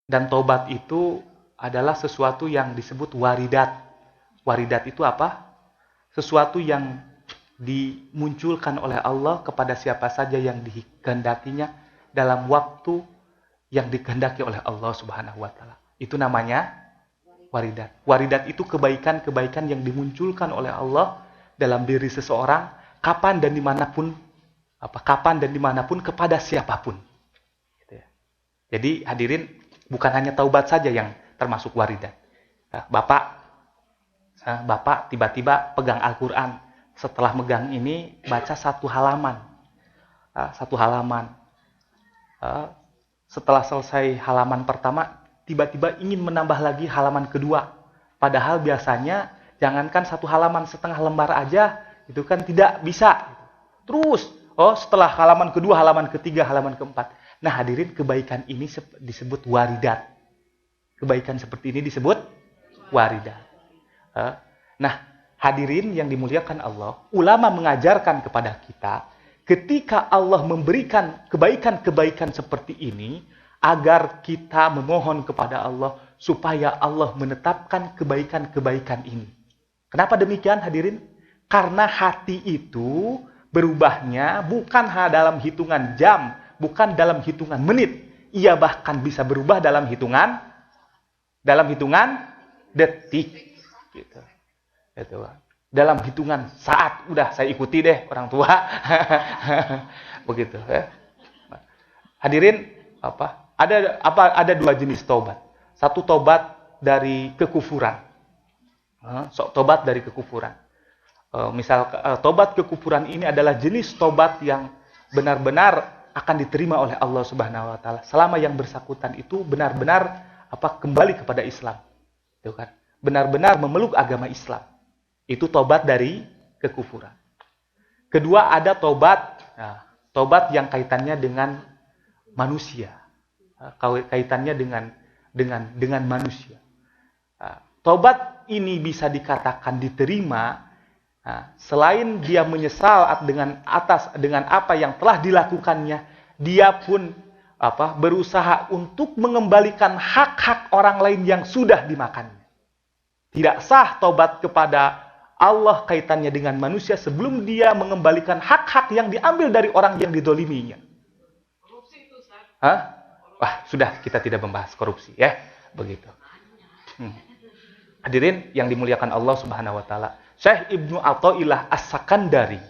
dan taubat itu adalah sesuatu yang disebut waridat. Waridat itu apa? Sesuatu yang dimunculkan oleh Allah kepada siapa saja yang dikehendakinya dalam waktu yang dikehendaki oleh Allah Subhanahu wa taala. Itu namanya waridat. Waridat itu kebaikan-kebaikan yang dimunculkan oleh Allah dalam diri seseorang kapan dan dimanapun kepada siapapun. Gitu ya. Jadi hadirin, bukan hanya taubat saja yang termasuk waridat. Bapak tiba-tiba pegang Al-Quran. Setelah megang ini, baca satu halaman. Setelah selesai halaman pertama, tiba-tiba ingin menambah lagi halaman kedua. Padahal biasanya, jangankan satu halaman, setengah lembar aja, itu kan tidak bisa. Terus, setelah halaman kedua, halaman ketiga, halaman keempat. Nah hadirin, kebaikan ini disebut waridat. Kebaikan seperti ini disebut waridat. Nah, hadirin yang dimuliakan Allah, ulama mengajarkan kepada kita, ketika Allah memberikan kebaikan-kebaikan seperti ini, agar kita memohon kepada Allah, supaya Allah menetapkan kebaikan-kebaikan ini. Kenapa demikian hadirin? Karena hati itu berubahnya bukan dalam hitungan jam, bukan dalam hitungan menit. Ia bahkan bisa berubah dalam hitungan detik. Gitu. Dalam hitungan saat, udah saya ikuti deh orang tua. Begitu ya. Hadirin, ada dua jenis taubat. Satu taubat dari kekufuran. Taubat dari kekufuran. Misal taubat kekufuran ini adalah jenis taubat yang benar-benar akan diterima oleh Allah Subhanahu wa taala selama yang bersangkutan itu benar-benar kembali kepada Islam. Itu kan. Benar-benar memeluk agama Islam. Itu tobat dari kekufuran. Kedua ada tobat, tobat yang kaitannya dengan manusia. Kaitannya dengan manusia. Tobat ini bisa dikatakan diterima selain dia menyesal dengan apa yang telah dilakukannya, dia pun berusaha untuk mengembalikan hak-hak orang lain yang sudah dimakannya. Tidak sah tobat kepada Allah kaitannya dengan manusia sebelum dia mengembalikan hak-hak yang diambil dari orang yang didoliminya. Korupsi itu, Ustaz. Wah, sudah, kita tidak membahas korupsi ya. Begitu. Hadirin yang dimuliakan Allah Subhanahu wa taala. Syekh Ibnu Athaillah As-Sakandari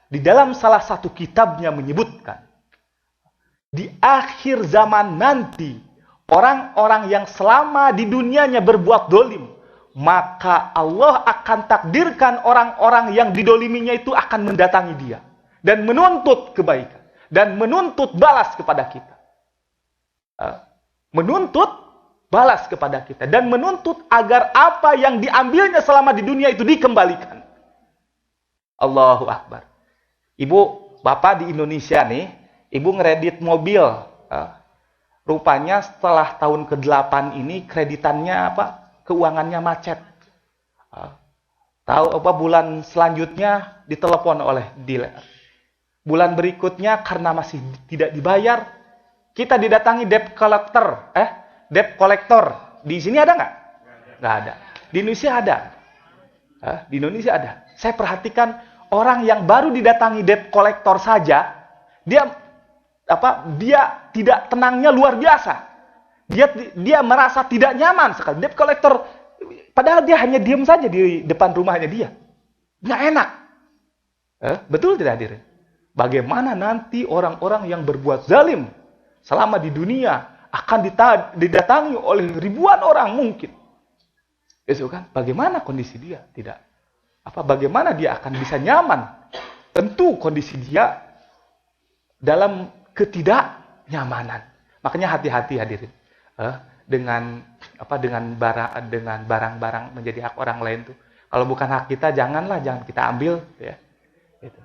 di dalam salah satu kitabnya menyebutkan di akhir zaman nanti orang-orang yang selama di dunianya berbuat dolim, maka Allah akan takdirkan orang-orang yang didoliminya itu akan mendatangi dia dan menuntut kebaikan dan menuntut balas kepada kita. Menuntut balas kepada kita dan menuntut agar apa yang diambilnya selama di dunia itu dikembalikan. Allahu Akbar. Ibu, bapak di Indonesia nih, ibu ngeredit mobil. Rupanya setelah tahun ke-8 ini kreditannya keuangannya macet. Tahu bulan selanjutnya ditelepon oleh dealer. Bulan berikutnya karena masih tidak dibayar, kita didatangi debt collector. Debt collector. Di sini ada nggak? Nggak ada. Di Indonesia ada. Di Indonesia ada. Saya perhatikan orang yang baru didatangi debt collector saja, dia tidak tenangnya luar biasa. Dia merasa tidak nyaman sekali. Debt collector, padahal dia hanya diam saja di depan rumahnya dia. Nggak enak. Betul tidak hadirin? Bagaimana nanti orang-orang yang berbuat zalim selama di dunia akan didatangi oleh ribuan orang mungkin. Itu kan? Bagaimana kondisi dia? Tidak. Bagaimana dia akan bisa nyaman? Tentu kondisi dia dalam ketidaknyamanan. Makanya hati-hati hadirin. Dengan barang-barang menjadi hak orang lain tuh. Kalau bukan hak kita, jangan kita ambil, ya. Gitu.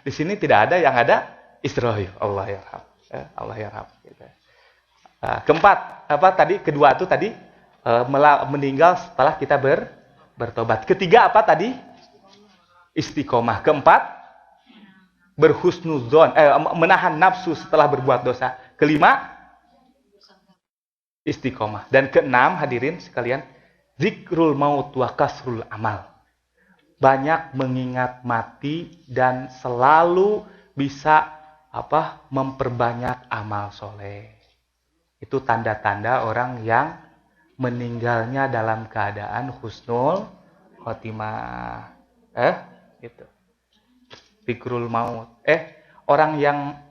Di sini tidak ada, yang ada Israel. Allah yarham. Allah yarham. Gitu. Keempat, kedua itu tadi meninggal setelah kita bertobat. Ketiga apa tadi? Istiqomah. Keempat, berhusnuzon, menahan nafsu setelah berbuat dosa. Kelima, istiqomah. Dan keenam, hadirin sekalian, zikrul maut wa kasrul amal. Banyak mengingat mati dan selalu bisa memperbanyak amal soleh. Itu tanda-tanda orang yang meninggalnya dalam keadaan husnul khotimah. Gitu. Zikrul maut. Orang yang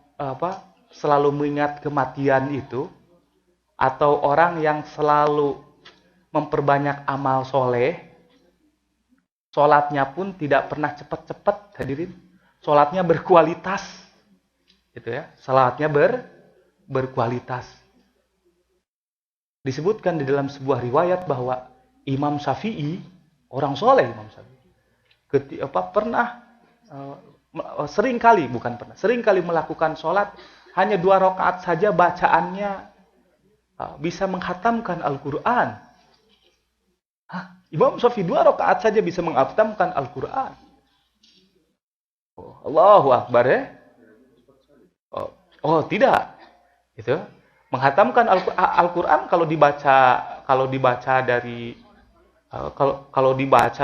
selalu mengingat kematian itu, atau orang yang selalu memperbanyak amal soleh, sholatnya pun tidak pernah cepat-cepat, hadirin. Sholatnya berkualitas. Gitu ya. Sholatnya berkualitas. Disebutkan di dalam sebuah riwayat bahwa Imam Syafi'i, orang soleh Imam Syafi'i, sering kali melakukan sholat, hanya 2 rakaat saja bacaannya bisa menghatamkan Al-Quran. Imam Syafi'i 2 rakaat saja bisa menghatamkan Al-Quran. Allahu Akbar ya. Tidak. Gitu. Menghatamkan Al-Quran kalau dibaca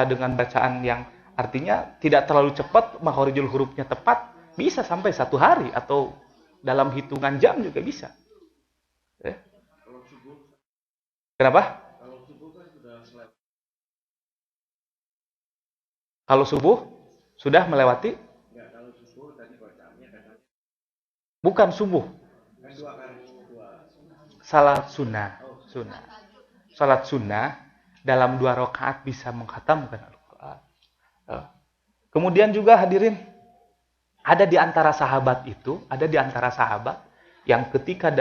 dengan bacaan yang artinya tidak terlalu cepat, makhorijul hurufnya tepat, bisa sampai 1 hari atau dalam hitungan jam juga bisa. Kenapa? Kalau subuh sudah melewati? Kalau subuh tadi bacaannya bukan subuh. Salat sunnah. Salat sunnah dalam 2 rakaat bisa mengkhatamkan Al-Quran. Kemudian juga hadirin, ada di antara sahabat yang ketika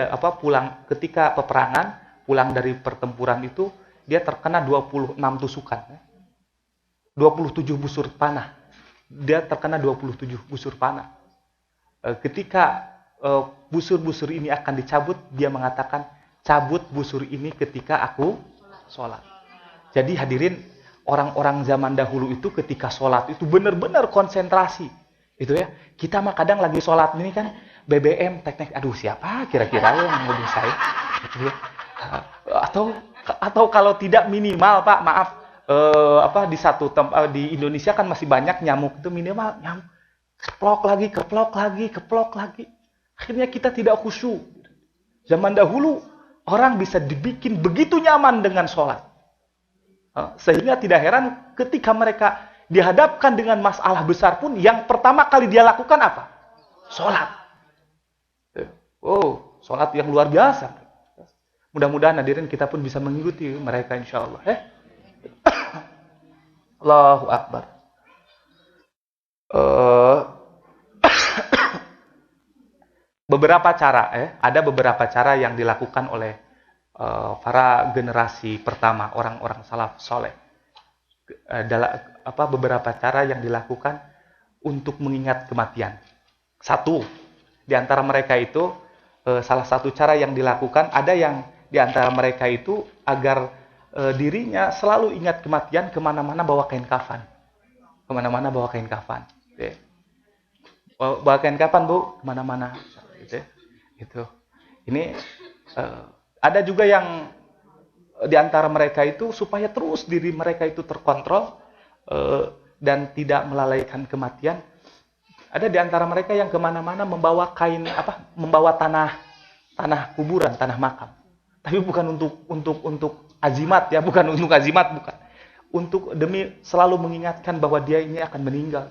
ketika peperangan pulang dari pertempuran itu dia terkena 26 tusukan, 27 busur panah. Dia terkena 27 busur panah. Ketika busur-busur ini akan dicabut, dia mengatakan, cabut busur ini ketika aku sholat. Jadi hadirin, orang-orang zaman dahulu itu ketika sholat itu benar-benar konsentrasi. Itu ya. Kita mah kadang lagi sholat ini kan BBM, teknik, aduh siapa kira-kira yang ngomong saya? Gitu ya. Atau kalau tidak minimal Pak, maaf, di satu tempat di Indonesia kan masih banyak nyamuk, itu minimal nyamuk keplok lagi. Akhirnya kita tidak khusyuk. Zaman dahulu orang bisa dibikin begitu nyaman dengan sholat, sehingga tidak heran ketika mereka dihadapkan dengan masalah besar pun yang pertama kali dia lakukan apa? Sholat. Oh, sholat yang luar biasa. Mudah-mudahan hadirin kita pun bisa mengikuti mereka insya Allah. Allahu Akbar. Ada beberapa cara yang dilakukan oleh para generasi pertama, orang-orang salaf soleh. Beberapa cara yang dilakukan untuk mengingat kematian. Satu, di antara mereka itu, salah satu cara yang dilakukan, ada yang di antara mereka itu agar dirinya selalu ingat kematian, kemana-mana bawa kain kafan. Kemana-mana bawa kain kafan. Bawa kain kafan, Bu, kemana-mana. Gitu. Ini ada juga yang di antara mereka itu supaya terus diri mereka itu terkontrol dan tidak melalaikan kematian. Ada di antara mereka yang kemana-mana membawa membawa tanah kuburan, tanah makam. Tapi bukan untuk azimat ya, bukan untuk azimat, bukan. Untuk demi selalu mengingatkan bahwa dia ini akan meninggal.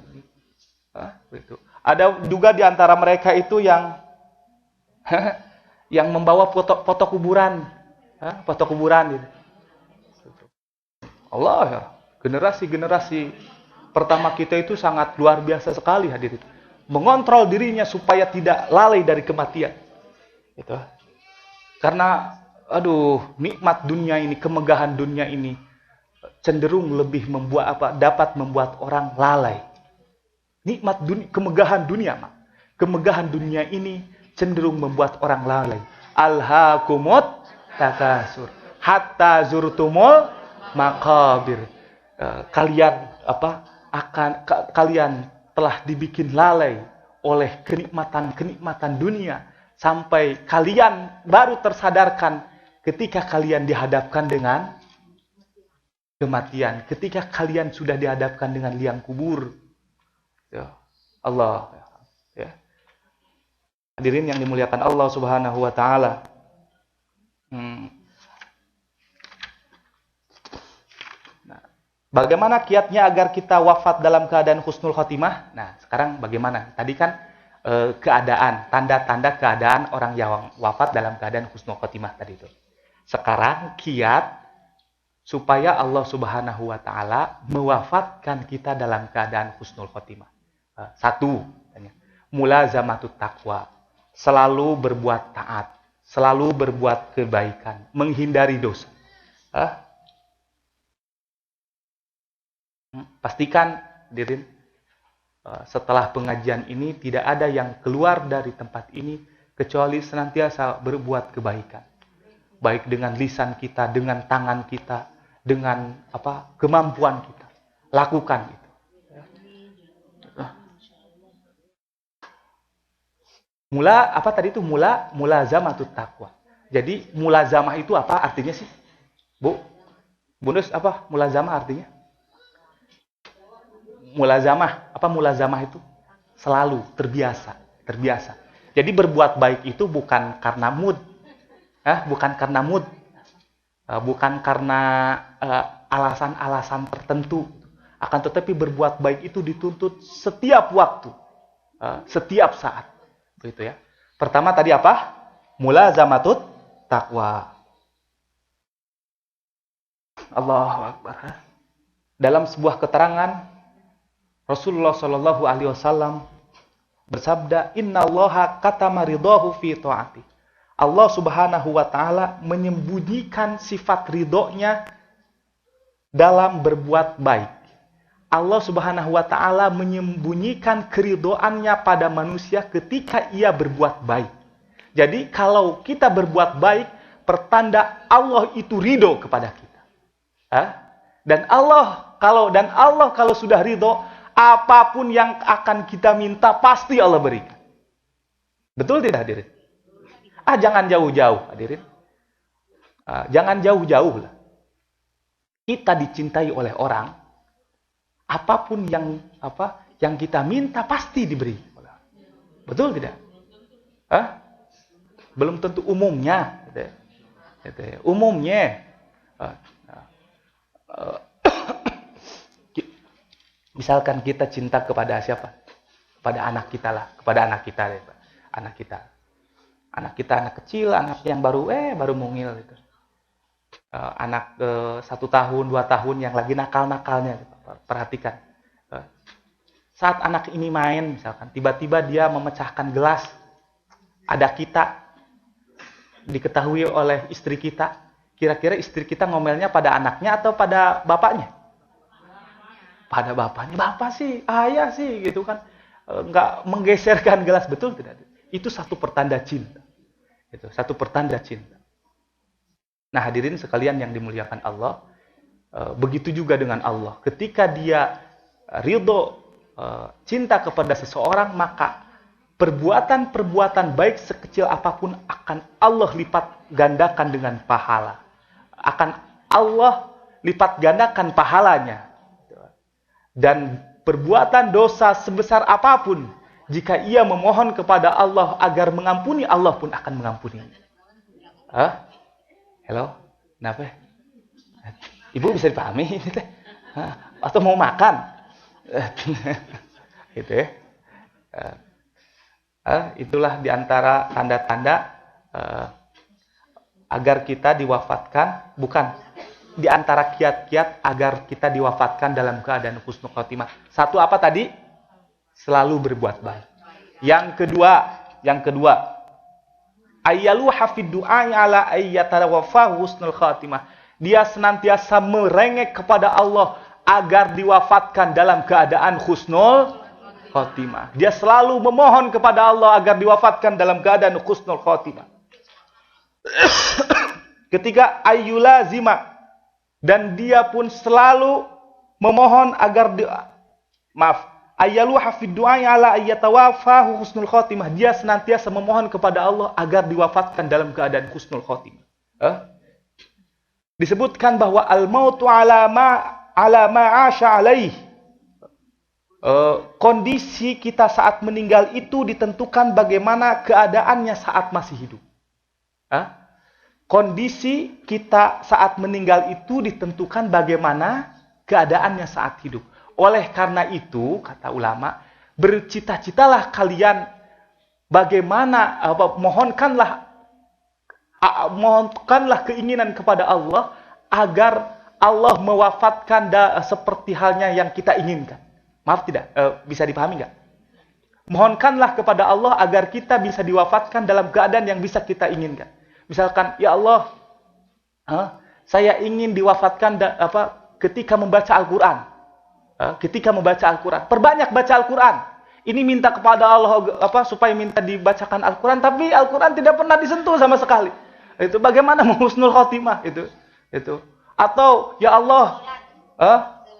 Begitu. Ada juga di antara mereka itu yang membawa foto kuburan, foto kuburan gitu. Allah ya, generasi pertama kita itu sangat luar biasa sekali hadirin. Mengontrol dirinya supaya tidak lalai dari kematian. Gitu. Karena nikmat dunia ini, kemegahan dunia ini cenderung lebih dapat membuat orang lalai. Nikmat kemegahan dunia ini cenderung membuat orang lalai. Alhaakumut takasur hatta zurtumul maqabir. Kalian telah dibikin lalai oleh kenikmatan dunia sampai kalian baru tersadarkan ketika kalian dihadapkan dengan kematian, ketika kalian sudah dihadapkan dengan liang kubur. Ya Allah. Ya. Hadirin yang dimuliakan Allah Subhanahu wa taala. Bagaimana kiatnya agar kita wafat dalam keadaan husnul khotimah? Nah, sekarang bagaimana? Tadi kan tanda-tanda keadaan orang yang wafat dalam keadaan husnul khotimah tadi itu. Sekarang kiat supaya Allah Subhanahu wa taala mewafatkan kita dalam keadaan husnul khotimah. Satu, mulazamatut taqwa. Selalu berbuat taat, selalu berbuat kebaikan, menghindari dosa. Pastikan diri setelah pengajian ini tidak ada yang keluar dari tempat ini kecuali senantiasa berbuat kebaikan. Baik dengan lisan kita, dengan tangan kita, dengan kemampuan kita. Lakukan itu. Mulazamatut taqwa. Jadi mulazamah itu apa artinya sih? Bu? Bonus apa mulazamah artinya? Mulazamah itu? Selalu, terbiasa. Jadi berbuat baik itu bukan karena mood. Bukan karena alasan-alasan tertentu. Akan tetapi berbuat baik itu dituntut setiap waktu. Setiap saat. Begitu ya. Pertama tadi apa? Mulazamatut taqwa. Allahu Akbar. Dalam sebuah keterangan Rasulullah Shallallahu Alaihi Wasallam bersabda, "Innallaha katama ridhahu fi ta'ati." Allah Subhanahu wa taala menyembunyikan sifat ridhonya dalam berbuat baik. Allah Subhanahu wa taala menyembunyikan keridhoannya pada manusia ketika ia berbuat baik. Jadi kalau kita berbuat baik, pertanda Allah itu ridho kepada kita. Dan Allah kalau sudah ridho, apapun yang akan kita minta pasti Allah berikan. Betul tidak hadirin? Jangan jauh-jauh hadirin. Jangan jauh-jauh lah. Kita dicintai oleh orang, apapun yang kita minta pasti diberi. Betul tidak? Belum tentu umumnya. Umumnya. Misalkan kita cinta kepada siapa? Kepada anak kita lah. Kepada anak kita. Anak kita. Anak kita, anak kecil, anak yang baru mungil. Gitu. Anak 1 tahun, 2 tahun yang lagi nakal-nakalnya. Perhatikan. Saat anak ini main, misalkan, tiba-tiba dia memecahkan gelas. Ada kita, diketahui oleh istri kita. Kira-kira istri kita ngomelnya pada anaknya atau pada bapaknya? Pada bapaknya. Bapak sih, ayah sih, gitu kan. Nggak menggeserkan gelas, betul tidak? Itu satu pertanda cinta. Itu satu pertanda cinta. Nah, hadirin sekalian yang dimuliakan Allah, begitu juga dengan Allah. Ketika dia ridho, cinta kepada seseorang, maka perbuatan-perbuatan baik sekecil apapun akan Allah lipat gandakan dengan pahala. Akan Allah lipat gandakan pahalanya. Dan perbuatan dosa sebesar apapun, jika ia memohon kepada Allah agar mengampuni, Allah pun akan mengampuni. Halo? Kenapa? Ibu bisa dipahami ini teh? Atau mau makan? Gitu ya. Itulah diantara tanda-tanda agar kita diwafatkan, bukan diantara kiat-kiat agar kita diwafatkan dalam keadaan husnul khotimah. Satu apa tadi? Selalu berbuat baik. Yang kedua, ayyalu hafid du'ai ala ayyatawaffa husnul khatimah. Dia senantiasa merengek kepada Allah agar diwafatkan dalam keadaan husnul khatimah. Dia selalu memohon kepada Allah agar diwafatkan dalam keadaan husnul khatimah. Ketiga, ayyulazima, dan dia pun selalu memohon agar ayyalu hafid du'ai ala ayyatawaffa husnul khatimah. Dia senantiasa memohon kepada Allah agar diwafatkan dalam keadaan husnul khatimah. Disebutkan bahwa al-mautu ala ma asha alaih. Kondisi kita saat meninggal itu ditentukan bagaimana keadaannya saat masih hidup. Kondisi kita saat meninggal itu ditentukan bagaimana keadaannya saat hidup. Oleh karena itu, kata ulama, bercita-citalah kalian bagaimana, mohonkanlah keinginan kepada Allah agar Allah mewafatkan seperti halnya yang kita inginkan. Maaf tidak? Bisa dipahami nggak? Mohonkanlah kepada Allah agar kita bisa diwafatkan dalam keadaan yang bisa kita inginkan. Misalkan, ya Allah, saya ingin diwafatkan ketika membaca Al-Quran. Ketika membaca Al-Quran. Perbanyak baca Al-Quran. Ini minta kepada Allah supaya minta dibacakan Al-Quran, tapi Al-Quran tidak pernah disentuh sama sekali. Itu bagaimana husnul khotimah itu. Atau ya Allah,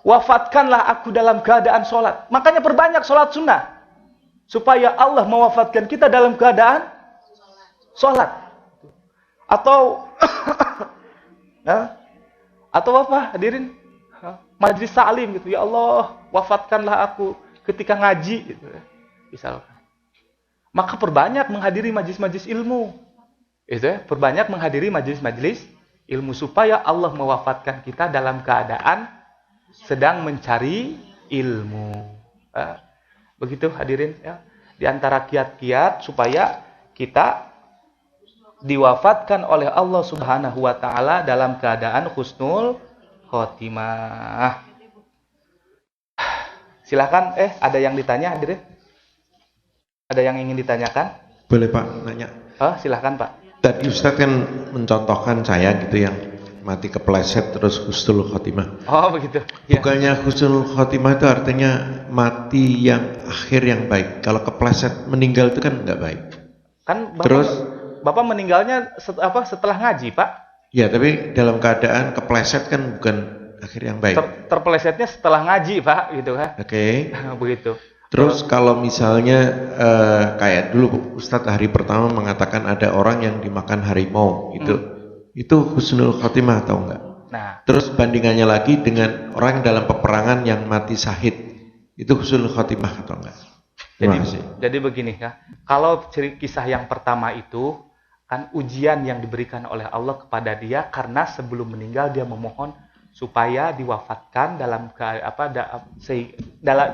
wafatkanlah aku dalam keadaan sholat. Makanya perbanyak sholat sunnah. Supaya Allah mewafatkan kita dalam keadaan sholat. Atau apa hadirin? Majlis salim gitu. Ya Allah, wafatkanlah aku ketika ngaji gitu. Misalkan. Maka perbanyak menghadiri majlis-majlis ilmu. Perbanyak menghadiri majlis-majlis ilmu supaya Allah mewafatkan kita dalam keadaan sedang mencari ilmu. Begitu hadirin ya. Di antara kiat-kiat supaya kita diwafatkan oleh Allah Subhanahu wa taala dalam keadaan husnul khotimah. Silakan ada yang ditanya hadirin? Ada yang ingin ditanyakan? Boleh Pak nanya? Oh, silahkan Pak. Tadi Ustadz kan mencontohkan saya gitu yang mati kepleset terus husnul khotimah. Oh begitu. Ya. Bukannya husnul khotimah itu artinya mati yang akhir yang baik. Kalau kepleset meninggal itu kan nggak baik. Kan Bapak, Terus Bapak meninggalnya setelah ngaji Pak? ya, tapi dalam keadaan kepleset kan bukan akhir yang baik. Terpelesetnya setelah ngaji Pak, gitu kan? Oke. Begitu. Terus kalau misalnya kayak dulu Ustadz hari pertama mengatakan ada orang yang dimakan harimau itu husnul khotimah atau enggak? Nah, terus bandingannya lagi dengan orang dalam peperangan yang mati syahid, itu husnul khotimah atau enggak? Jadi begini ya, kalau kisah yang pertama itu kan ujian yang diberikan oleh Allah kepada dia karena sebelum meninggal dia memohon supaya diwafatkan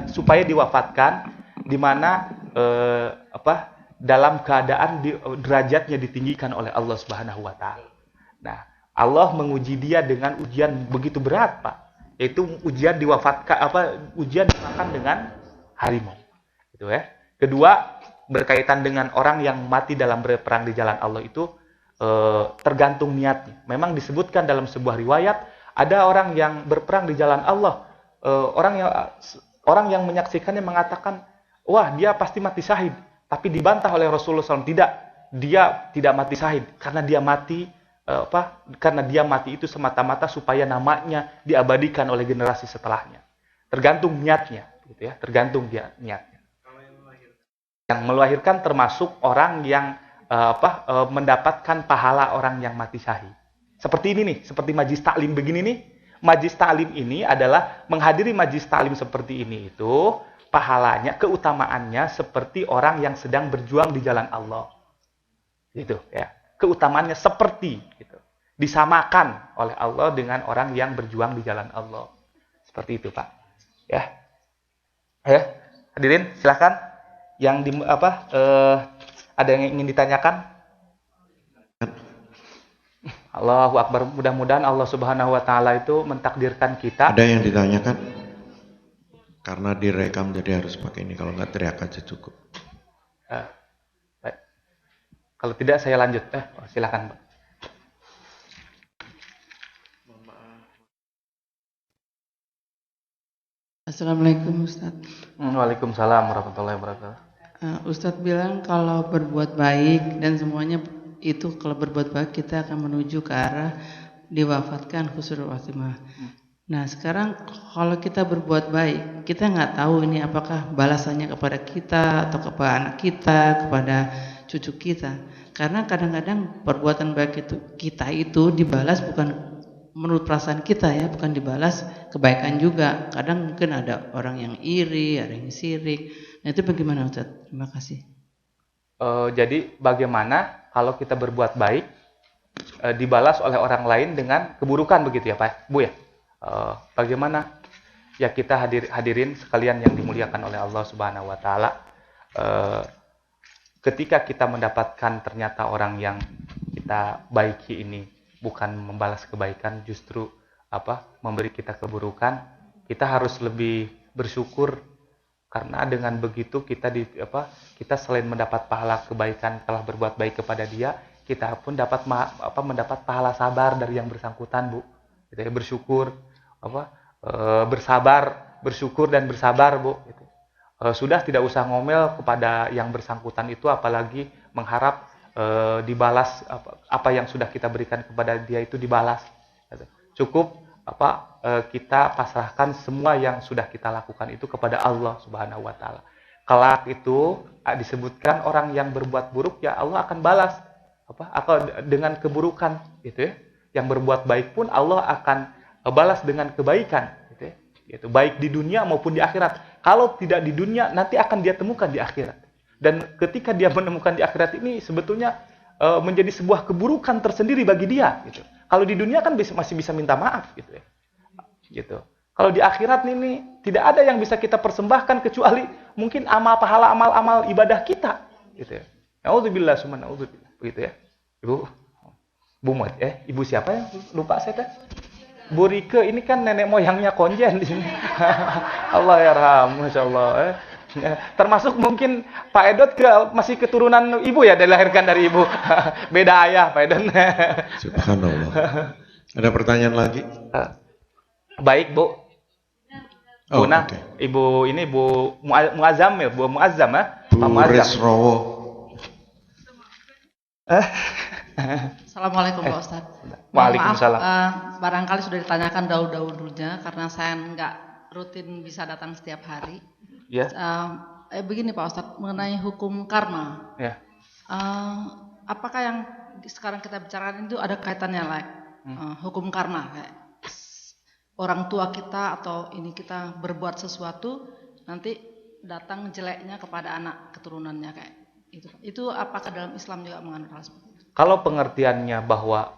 supaya diwafatkan di mana dalam keadaan derajatnya ditinggikan oleh Allah Subhanahu wa taala. Nah, Allah menguji dia dengan ujian begitu berat, Pak. Yaitu ujian ujian dimakan dengan harimau. Gitu ya. Kedua, berkaitan dengan orang yang mati dalam berperang di jalan Allah itu tergantung niatnya. Memang disebutkan dalam sebuah riwayat ada orang yang berperang di jalan Allah, orang yang menyaksikannya mengatakan, wah dia pasti mati syahid. Tapi dibantah oleh Rasulullah SAW, dia tidak mati syahid karena dia mati karena dia mati itu semata-mata supaya namanya diabadikan oleh generasi setelahnya. Tergantung niatnya, gitu ya. Tergantung dia niatnya. Yang melahirkan termasuk orang yang mendapatkan pahala orang yang mati syahid. Seperti ini nih, seperti majlis taklim begini nih. Majlis taklim ini adalah menghadiri majlis taklim seperti ini itu pahalanya, keutamaannya seperti orang yang sedang berjuang di jalan Allah. Gitu ya. Keutamaannya seperti gitu. Disamakan oleh Allah dengan orang yang berjuang di jalan Allah. Seperti itu, Pak. Ya. Ya, hadirin silakan yang ada yang ingin ditanyakan? Allahu Akbar. Mudah-mudahan Allah Subhanahu wa taala itu mentakdirkan kita. Ada yang ditanyakan? Karena direkam jadi harus pakai ini, kalau nggak teriak aja cukup. Baik. Kalau tidak saya lanjut. Silakan, Pak. Assalamualaikum Ustadz. Waalaikumsalam warahmatullahi wabarakatuh. Ustadz bilang kalau berbuat baik dan semuanya itu kalau berbuat baik kita akan menuju ke arah diwafatkan husnul khotimah. Nah sekarang kalau kita berbuat baik, kita nggak tahu ini apakah balasannya kepada kita atau kepada anak kita, kepada cucu kita. Karena kadang-kadang perbuatan baik kita itu dibalas bukan menurut perasaan kita ya, bukan dibalas kebaikan juga. Kadang mungkin ada orang yang iri, ada yang sirik. Nah itu bagaimana Ustadz? Terima kasih. Jadi bagaimana kalau kita berbuat baik dibalas oleh orang lain dengan keburukan begitu ya Pak, Bu ya? Bagaimana ya kita hadirin sekalian yang dimuliakan oleh Allah Subhanahu wa taala, ketika kita mendapatkan ternyata orang yang kita baiki ini bukan membalas kebaikan, justru memberi kita keburukan, kita harus lebih bersyukur. Karena dengan begitu kita selain mendapat pahala kebaikan telah berbuat baik kepada dia, kita pun dapat mendapat pahala sabar dari yang bersangkutan, Bu. Gitu ya, bersyukur, bersyukur dan bersabar, Bu. Gitu. Sudah tidak usah ngomel kepada yang bersangkutan itu, apalagi mengharap dibalas apa yang sudah kita berikan kepada dia itu dibalas. Gitu. Cukup kita pasrahkan semua yang sudah kita lakukan itu kepada Allah Subhanahu wa taala. Kelak itu disebutkan orang yang berbuat buruk ya Allah akan balas dengan keburukan gitu ya. Yang berbuat baik pun Allah akan balas dengan kebaikan gitu ya. Gitu. Baik di dunia maupun di akhirat. Kalau tidak di dunia nanti akan dia temukan di akhirat. Dan ketika dia menemukan di akhirat ini sebetulnya menjadi sebuah keburukan tersendiri bagi dia gitu. Kalau di dunia kan masih bisa minta maaf gitu ya. Gitu. Kalau di akhirat ini tidak ada yang bisa kita persembahkan kecuali mungkin pahala amal ibadah kita gitu ya. Nauzubillah summa nauzubillah begitu ya. Ibu Muat ibu siapa ya? Lupa saya teh. Bu Rike ini kan nenek moyangnya konjen di sini. Allah yarham, masyaallah Termasuk mungkin Pak Edot masih keturunan ibu ya, dilahirkan dari ibu. Beda ayah Pak Edot. Subhanallah. Ada pertanyaan lagi? Baik Bu. Oh, Bu Nah, oke. Ibu ini Bu Muazzam ya, Bu Muazzam ya? Pak Bu Muazzam. Resrowo. Assalamualaikum Pak Ustadz. Waalaikumsalam. Maaf, barangkali sudah ditanyakan dahulu-dahulunya karena saya nggak rutin bisa datang setiap hari. Ya. Begini Pak Ustadz, mengenai hukum karma. Ya. Apakah yang sekarang kita bicarakan itu ada kaitannya hukum karma kayak orang tua kita atau ini kita berbuat sesuatu nanti datang jeleknya kepada anak keturunannya kayak itu. Itu apakah dalam Islam juga mengandung hal seperti itu? Kalau pengertiannya bahwa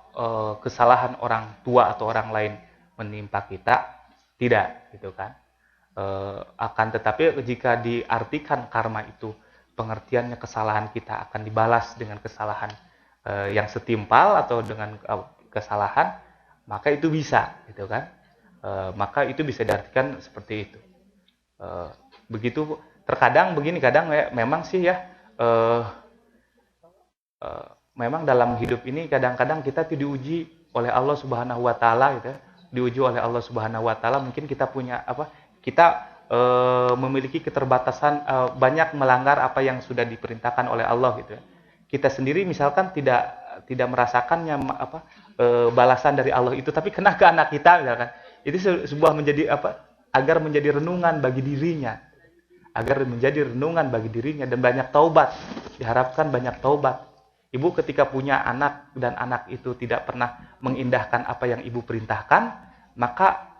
kesalahan orang tua atau orang lain menimpa kita, tidak, gitu kan. Akan tetapi jika diartikan karma itu pengertiannya kesalahan kita akan dibalas dengan kesalahan yang setimpal atau dengan kesalahan, maka itu bisa, gitu kan. Maka itu bisa diartikan seperti itu. Begitu terkadang begini, kadang memang sih ya. Memang dalam hidup ini kadang-kadang kita tuh diuji oleh Allah Subhanahu wa taala gitu ya. Diuji oleh Allah Subhanahu wa taala, mungkin kita punya kita memiliki keterbatasan, banyak melanggar apa yang sudah diperintahkan oleh Allah gitu ya. Kita sendiri misalkan tidak merasakannya balasan dari Allah itu, tapi kena ke anak kita misalkan. Itu sebuah menjadi agar menjadi renungan bagi dirinya. Agar menjadi renungan bagi dirinya dan banyak taubat. Diharapkan banyak taubat. Ibu ketika punya anak dan anak itu tidak pernah mengindahkan apa yang ibu perintahkan, maka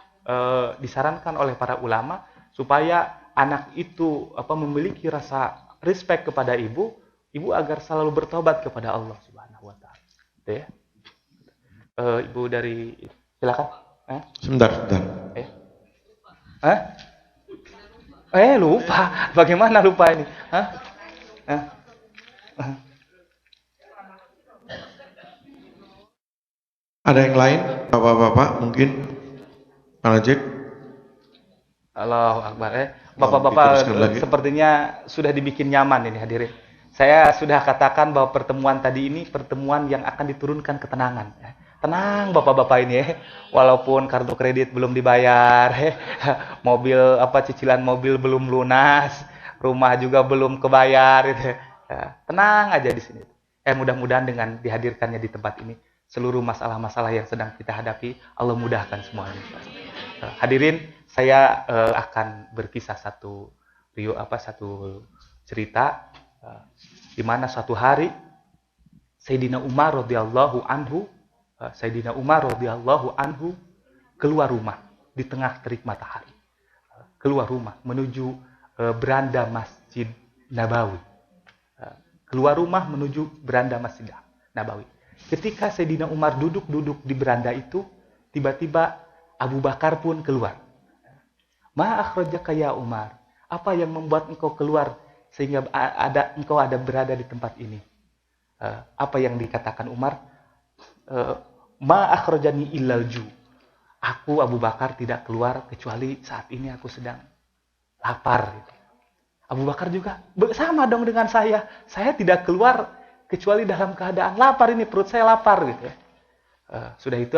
disarankan oleh para ulama supaya anak itu memiliki rasa respect kepada ibu agar selalu bertobat kepada Allah Subhanahu wa taala. Gitu ya. Ibu dari silakan. Sebentar. Lupa. Bagaimana lupa ini? Ada yang lain? Bapak-bapak mungkin? Pak Najib? Allahu Akbar. Diteruskan Bapak-bapak lagi. sepertinya sudah dibikin nyaman ini hadirin. Saya sudah katakan bahwa pertemuan tadi ini pertemuan yang akan diturunkan ketenangan. Tenang bapak-bapak ini ya. Walaupun kartu kredit belum dibayar, mobil cicilan mobil belum lunas, rumah juga belum kebayar gitu. Tenang aja di sini. Mudah-mudahan dengan dihadirkannya di tempat ini seluruh masalah-masalah yang sedang kita hadapi Allah mudahkan semuanya. Hadirin, saya akan berkisah satu cerita di mana suatu hari Sayyidina Umar radhiyallahu anhu keluar rumah di tengah terik matahari. Keluar rumah menuju beranda Masjid Nabawi. Keluar rumah menuju beranda Masjid Nabawi. Ketika Sayyidina Umar duduk di beranda itu, tiba-tiba Abu Bakar pun keluar. Ma akhrajaka ya Umar? Apa yang membuat engkau keluar sehingga engkau ada berada di tempat ini? Apa yang dikatakan Umar? Ma akhrajani illal ju. Aku Abu Bakar tidak keluar kecuali saat ini aku sedang lapar. Gitu. Abu Bakar juga sama dong dengan saya. Saya tidak keluar kecuali dalam keadaan lapar, ini perut saya lapar gitu ya. Sudah itu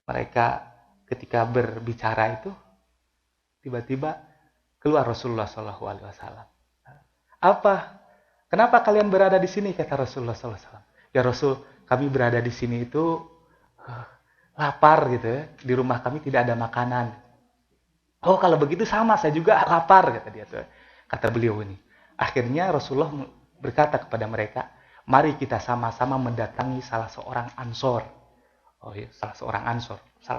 mereka ketika berbicara itu tiba-tiba keluar Rasulullah SAW. Kenapa kalian berada di sini, kata Rasulullah SAW. Ya Rasul, kami berada di sini itu lapar gitu ya. Di rumah kami tidak ada makanan. Oh kalau begitu sama, saya juga lapar kata dia tuh. Kata beliau ini. Akhirnya Rasulullah berkata kepada mereka, mari kita sama-sama mendatangi salah seorang Ansor. Oh ya, salah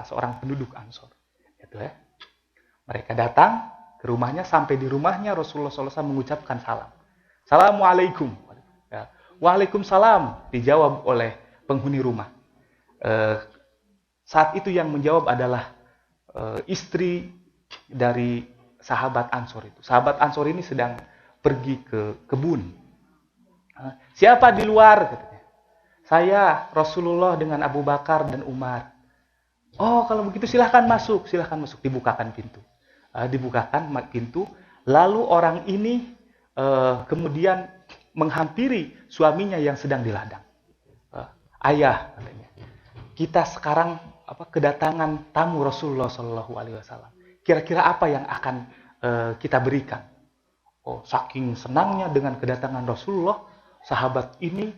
seorang penduduk Ansor. Gitu ya. Mereka datang ke rumahnya, sampai di rumahnya Rasulullah SAW mengucapkan salam. Assalamualaikum. Ya. Waalaikumsalam, dijawab oleh penghuni rumah. Saat itu yang menjawab adalah istri dari sahabat Ansor itu. Sahabat Ansor ini sedang pergi ke kebun. Siapa di luar? Katanya. Saya, Rasulullah dengan Abu Bakar dan Umar. Oh, kalau begitu silahkan masuk. Dibukakan pintu. Dibukakan pintu, Lalu orang ini kemudian menghampiri suaminya yang sedang di ladang. Ayah, katanya, kita sekarang kedatangan tamu Rasulullah Shallallahu Alaihi Wasallam. Kira-kira apa yang akan kita berikan? Oh, saking senangnya dengan kedatangan Rasulullah, sahabat ini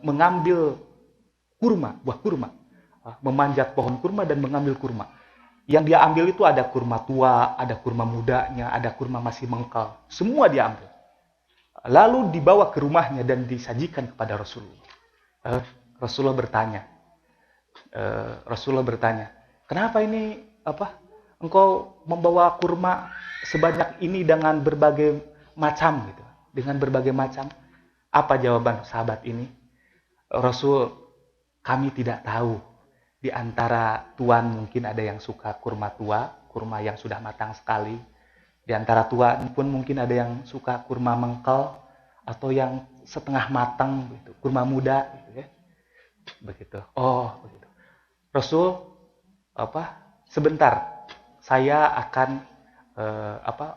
mengambil kurma, buah kurma, memanjat pohon kurma dan mengambil kurma. Yang dia ambil itu ada kurma tua, ada kurma mudanya, ada kurma masih mengkal. Semua dia ambil. Lalu dibawa ke rumahnya dan disajikan kepada Rasulullah. Rasulullah bertanya, kenapa ini engkau membawa kurma sebanyak ini dengan berbagai macam gitu, dengan berbagai macam? Apa jawaban sahabat ini? Rasul, kami tidak tahu. Di antara tuan mungkin ada yang suka kurma tua, kurma yang sudah matang sekali. Di antara tuan pun mungkin ada yang suka kurma mengkel atau yang setengah matang gitu, kurma muda gitu ya. Begitu. Oh, begitu. Rasul, sebentar. Saya akan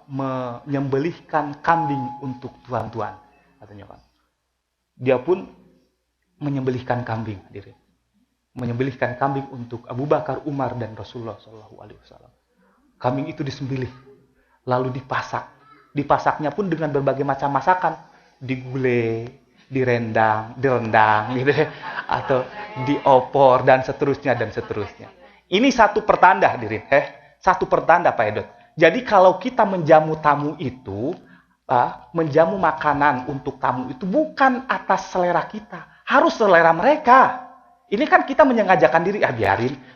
menyembelihkan kambing untuk tuan-tuan, katanya kan. Dia pun menyembelihkan kambing, hadirin. Menyembelihkan kambing untuk Abu Bakar, Umar, dan Rasulullah SAW. Kambing itu disembelih, lalu dipasak. Dipasaknya pun dengan berbagai macam masakan, digulai, direndang gitu ya, atau diopor dan seterusnya dan seterusnya. Ini satu pertanda, hadirin. Satu pertanda, Pak Edot. Jadi kalau kita menjamu tamu itu, menjamu makanan untuk tamu itu bukan atas selera kita, harus selera mereka. Ini kan kita menyengajakan diri,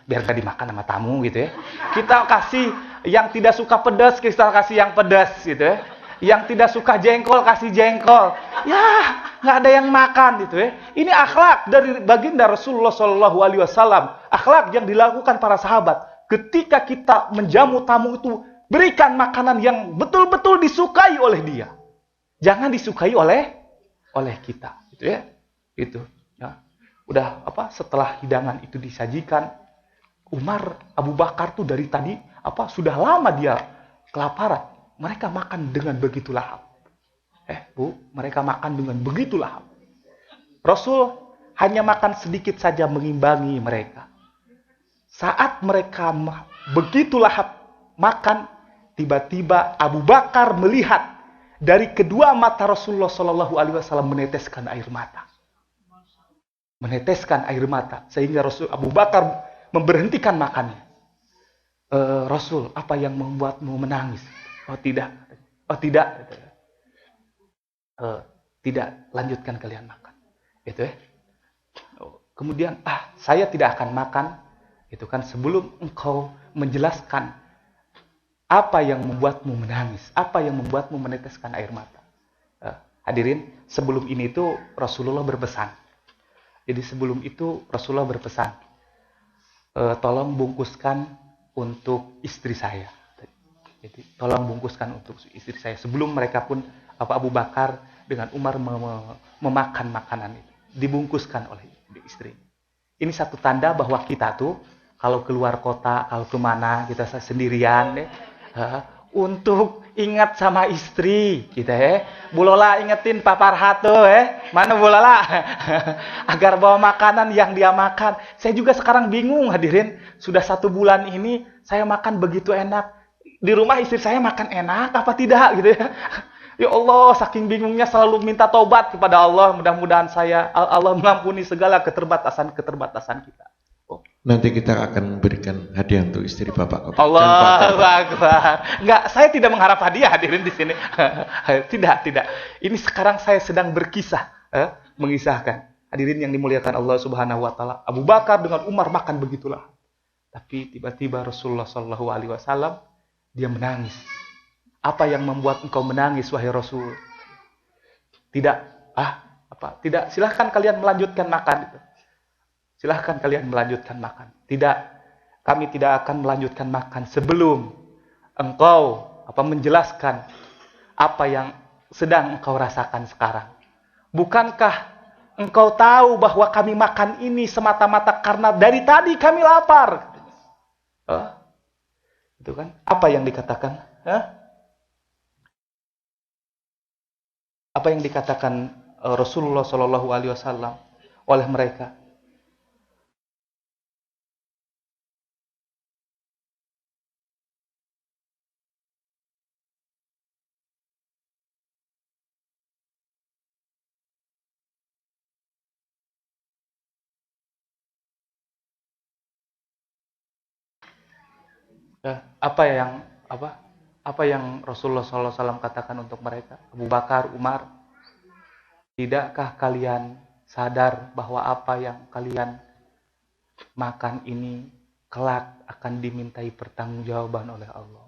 biar gak dimakan sama tamu gitu ya. Kita kasih yang tidak suka pedas, kita kasih yang pedas gitu ya. Yang tidak suka jengkol, kasih jengkol. Ya, nggak ada yang makan gitu ya. Ini akhlak dari baginda Rasulullah SAW. Akhlak yang dilakukan para sahabat. Ketika kita menjamu tamu itu, berikan makanan yang betul-betul disukai oleh dia. Jangan disukai oleh kita, gitu ya. Gitu. Ya. Udah setelah hidangan itu disajikan, Umar, Abu Bakar tuh dari tadi sudah lama dia kelaparan. Mereka makan dengan begitu lahap. Mereka makan dengan begitu lahap. Rasul hanya makan sedikit saja mengimbangi mereka. Saat mereka begitu lahap makan, tiba-tiba Abu Bakar melihat dari kedua mata Rasulullah Shallallahu Alaihi Wasallam meneteskan air mata. Meneteskan air mata sehingga Rasul Abu Bakar memberhentikan makannya. Rasul, apa yang membuatmu menangis? Oh tidak. Tidak, lanjutkan kalian makan. Gitu ya. Kemudian, saya tidak akan makan. Itu kan sebelum engkau menjelaskan apa yang membuatmu menangis, apa yang membuatmu meneteskan air mata. Hadirin, sebelum ini itu Rasulullah berpesan. Jadi sebelum itu Rasulullah berpesan, tolong bungkuskan untuk istri saya. Jadi tolong bungkuskan untuk istri saya. Sebelum mereka pun Abu Bakar dengan Umar memakan makanan itu, dibungkuskan oleh istri. Ini satu tanda bahwa kita tuh kalau keluar kota, kalau kemana kita sendirian, untuk ingat sama istri, kita Bu Lola ingetin Pak Farhat tuh, mana Bu Lola, agar bawa makanan yang dia makan. Saya juga sekarang bingung, hadirin, sudah 1 bulan ini saya makan begitu enak. Di rumah istri saya makan enak apa tidak gitu ya. Ya Allah, saking bingungnya selalu minta taubat kepada Allah. Mudah-mudahan Allah mengampuni segala keterbatasan kita. Nanti kita akan berikan hadiah untuk istri Bapak. Allahu Akbar. Enggak, saya tidak mengharap hadiah, hadirin di sini. Tidak. Ini sekarang saya sedang berkisah, mengisahkan. Hadirin yang dimuliakan Allah Subhanahu wa taala. Abu Bakar dengan Umar makan begitulah. Tapi tiba-tiba Rasulullah Shallallahu alaihi wasallam dia menangis. Apa yang membuat engkau menangis, wahai Rasul? Tidak. Tidak. Silahkan kalian melanjutkan makan itu. Silahkan kalian melanjutkan makan. Tidak. Kami tidak akan melanjutkan makan sebelum engkau menjelaskan apa yang sedang engkau rasakan sekarang. Bukankah engkau tahu bahwa kami makan ini semata-mata karena dari tadi kami lapar? Itu kan? Apa yang dikatakan Ya? Apa yang dikatakan Rasulullah Shallallahu Alaihi Wasallam oleh mereka? Apa yang Rasulullah SAW katakan untuk mereka? Abu Bakar, Umar, tidakkah kalian sadar bahwa apa yang kalian makan ini kelak akan dimintai pertanggungjawaban oleh Allah?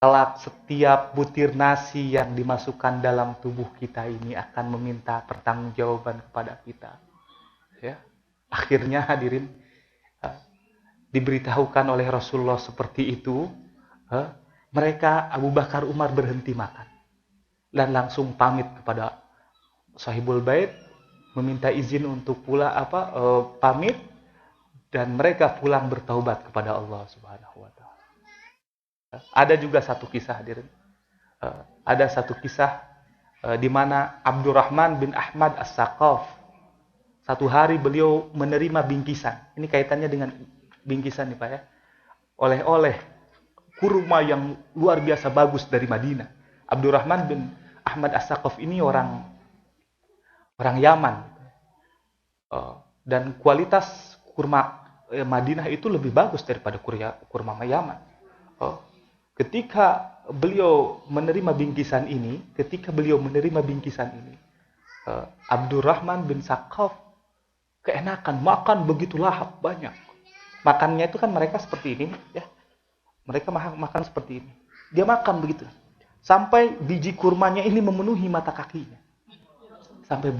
Kelak setiap butir nasi yang dimasukkan dalam tubuh kita ini akan meminta pertanggungjawaban kepada kita. Ya. Akhirnya hadirin, diberitahukan oleh Rasulullah seperti itu, mereka Abu Bakar, Umar berhenti makan dan langsung pamit kepada Sahibul Bait, meminta izin untuk pamit, dan mereka pulang bertaubat kepada Allah Subhanahu wa taala. Ada juga satu kisah, hadirin. Ada satu kisah di mana Abdurrahman bin Ahmad As-Saqaf, satu hari beliau menerima bingkisan. Ini kaitannya dengan bingkisan nih Pak ya. Oleh-oleh kurma yang luar biasa bagus dari Madinah. Abdurrahman bin Ahmad As-Saqaf ini orang Yaman. Dan kualitas kurma Madinah itu lebih bagus daripada kurma Yaman. Ketika beliau menerima bingkisan ini, Abdurrahman bin Saqaf keenakan, makan begitu lahap banyak. Makannya itu kan mereka seperti ini, ya. Mereka makan seperti ini. Dia makan begitu, sampai biji kurmanya ini memenuhi mata kakinya, sampai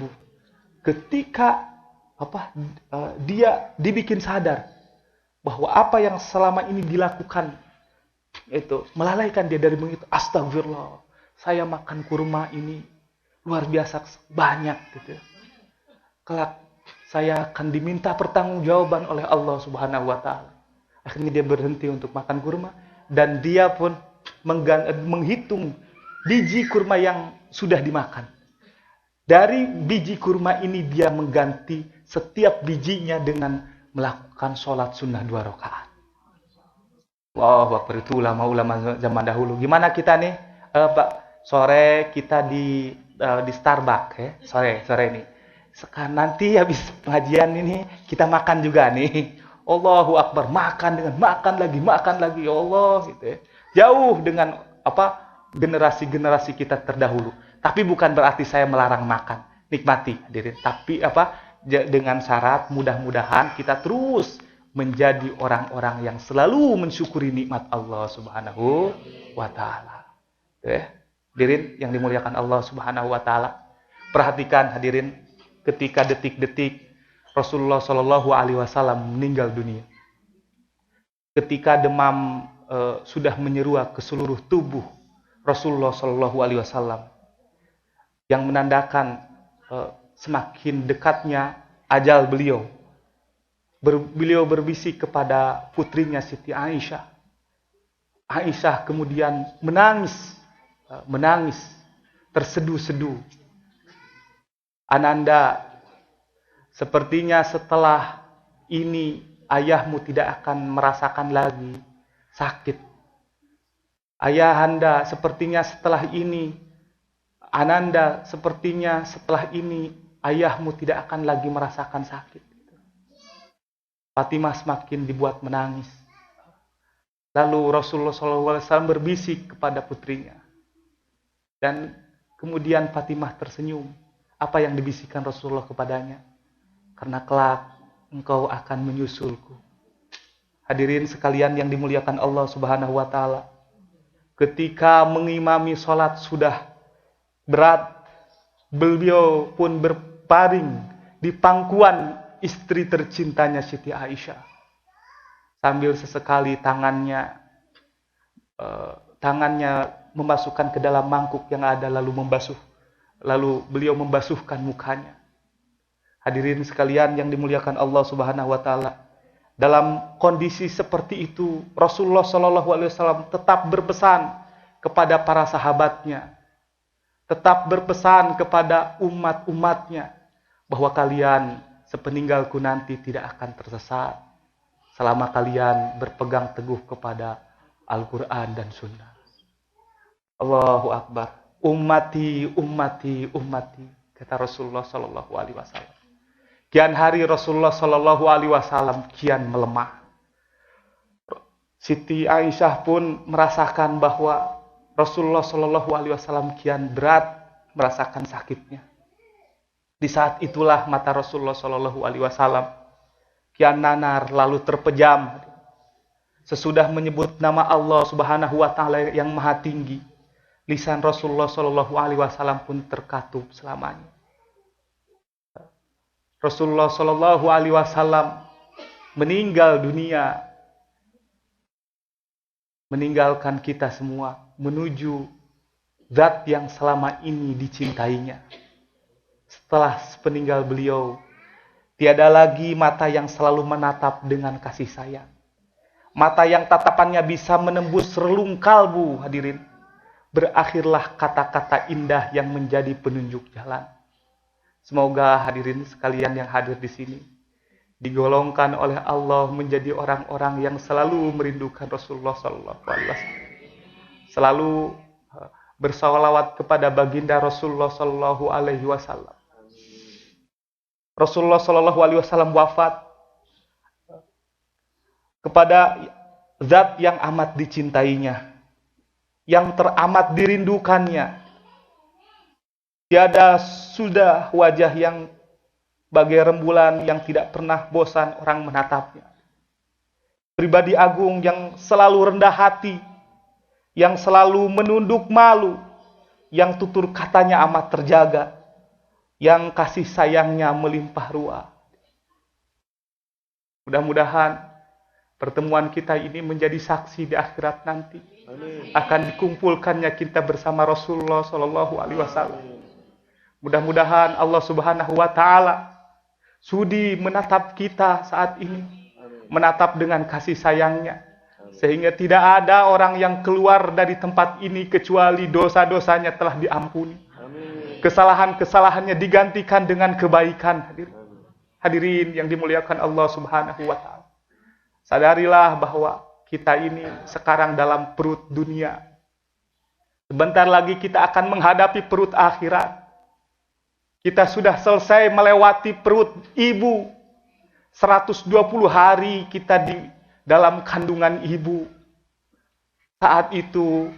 ketika dia dibikin sadar bahwa apa yang selama ini dilakukan itu melalaikan dia dari begitu. Astagfirullah, saya makan kurma ini luar biasa banyak gitu. Kelak saya akan diminta pertanggungjawaban oleh Allah Subhanahu wa taala. Akhirnya dia berhenti untuk makan kurma dan dia pun menghitung biji kurma yang sudah dimakan. Dari biji kurma ini dia mengganti setiap bijinya dengan melakukan sholat sunnah 2 rakaat. Wow, waktu itu ulama-ulama zaman dahulu. Gimana kita nih, Pak? Sore kita di Starbucks ya, sore ini. Sekarang nanti habis pengajian ini kita makan juga nih. Allahu Akbar, makan lagi, ya Allah gitu ya. Jauh dengan generasi-generasi kita terdahulu. Tapi bukan berarti saya melarang makan, nikmati hadirin. Tapi dengan syarat mudah-mudahan kita terus menjadi orang-orang yang selalu mensyukuri nikmat Allah Subhanahu wa taala. Hadirin yang dimuliakan Allah Subhanahu wa taala. Perhatikan hadirin, ketika detik-detik Rasulullah Shallallahu Alaihi Wasallam meninggal dunia, ketika demam sudah menyeruak ke seluruh tubuh Rasulullah Shallallahu Alaihi Wasallam, yang menandakan semakin dekatnya ajal beliau. Beliau berbisik kepada putrinya Siti Aisyah. Aisyah kemudian menangis terseduh-seduh. Ananda, sepertinya setelah ini ayahmu tidak akan merasakan lagi sakit. Ayahanda, sepertinya setelah ini, Ananda, sepertinya setelah ini ayahmu tidak akan lagi merasakan sakit. Fatimah semakin dibuat menangis. Lalu Rasulullah SAW berbisik kepada putrinya. Dan kemudian Fatimah tersenyum. Apa yang dibisikkan Rasulullah kepadanya? Karena kelak engkau akan menyusulku. Hadirin sekalian yang dimuliakan Allah Subhanahu wa taala. Ketika mengimami sholat sudah berat, beliau pun berbaring di pangkuan istri tercintanya Siti Aisyah. Sambil sesekali tangannya memasukkan ke dalam mangkuk yang ada lalu beliau membasuhkan mukanya. Hadirin sekalian yang dimuliakan Allah Subhanahu wa taala, Dalam kondisi seperti itu, Rasulullah SAW tetap berpesan kepada para sahabatnya, tetap berpesan kepada umat-umatnya, bahwa kalian sepeninggalku nanti tidak akan tersesat selama kalian berpegang teguh kepada Al-Quran dan Sunnah. Allahu Akbar. Ummati, ummati, ummati, kata Rasulullah SAW. Kian hari Rasulullah SAW kian melemah. Siti Aisyah pun merasakan bahwa Rasulullah SAW kian berat merasakan sakitnya. Di saat itulah mata Rasulullah SAW kian nanar lalu terpejam. Sesudah menyebut nama Allah Subhanahu wa Ta'ala yang Maha Tinggi, lisan Rasulullah SAW pun terkatup selamanya. Rasulullah SAW meninggal dunia, meninggalkan kita semua menuju zat yang selama ini dicintainya. Setelah sepeninggal beliau, tiada lagi mata yang selalu menatap dengan kasih sayang. Mata yang tatapannya bisa menembus relung kalbu, hadirin. Berakhirlah kata-kata indah yang menjadi penunjuk jalan. Semoga hadirin sekalian yang hadir di sini digolongkan oleh Allah menjadi orang-orang yang selalu merindukan Rasulullah SAW, selalu bersalawat kepada baginda Rasulullah SAW. Rasulullah SAW wafat kepada zat yang amat dicintainya, yang teramat dirindukannya. Tiada sudah wajah yang bagai rembulan yang tidak pernah bosan orang menatapnya. Pribadi agung yang selalu rendah hati, yang selalu menunduk malu, yang tutur katanya amat terjaga, yang kasih sayangnya melimpah ruah. Mudah-mudahan pertemuan kita ini menjadi saksi di akhirat nanti. Amin. Akan dikumpulkannya kita bersama Rasulullah SAW. Mudah-mudahan Allah Subhanahu wa Ta'ala sudi menatap kita saat ini, menatap dengan kasih sayangnya, sehingga tidak ada orang yang keluar dari tempat ini kecuali dosa-dosanya telah diampuni, kesalahan-kesalahannya digantikan dengan kebaikan. Hadirin yang dimuliakan Allah Subhanahu wa Ta'ala, sadarilah bahwa kita ini sekarang dalam perut dunia. Sebentar lagi kita akan menghadapi perut akhirat. Kita sudah selesai melewati perut ibu. 120 hari kita di dalam kandungan ibu. Saat itu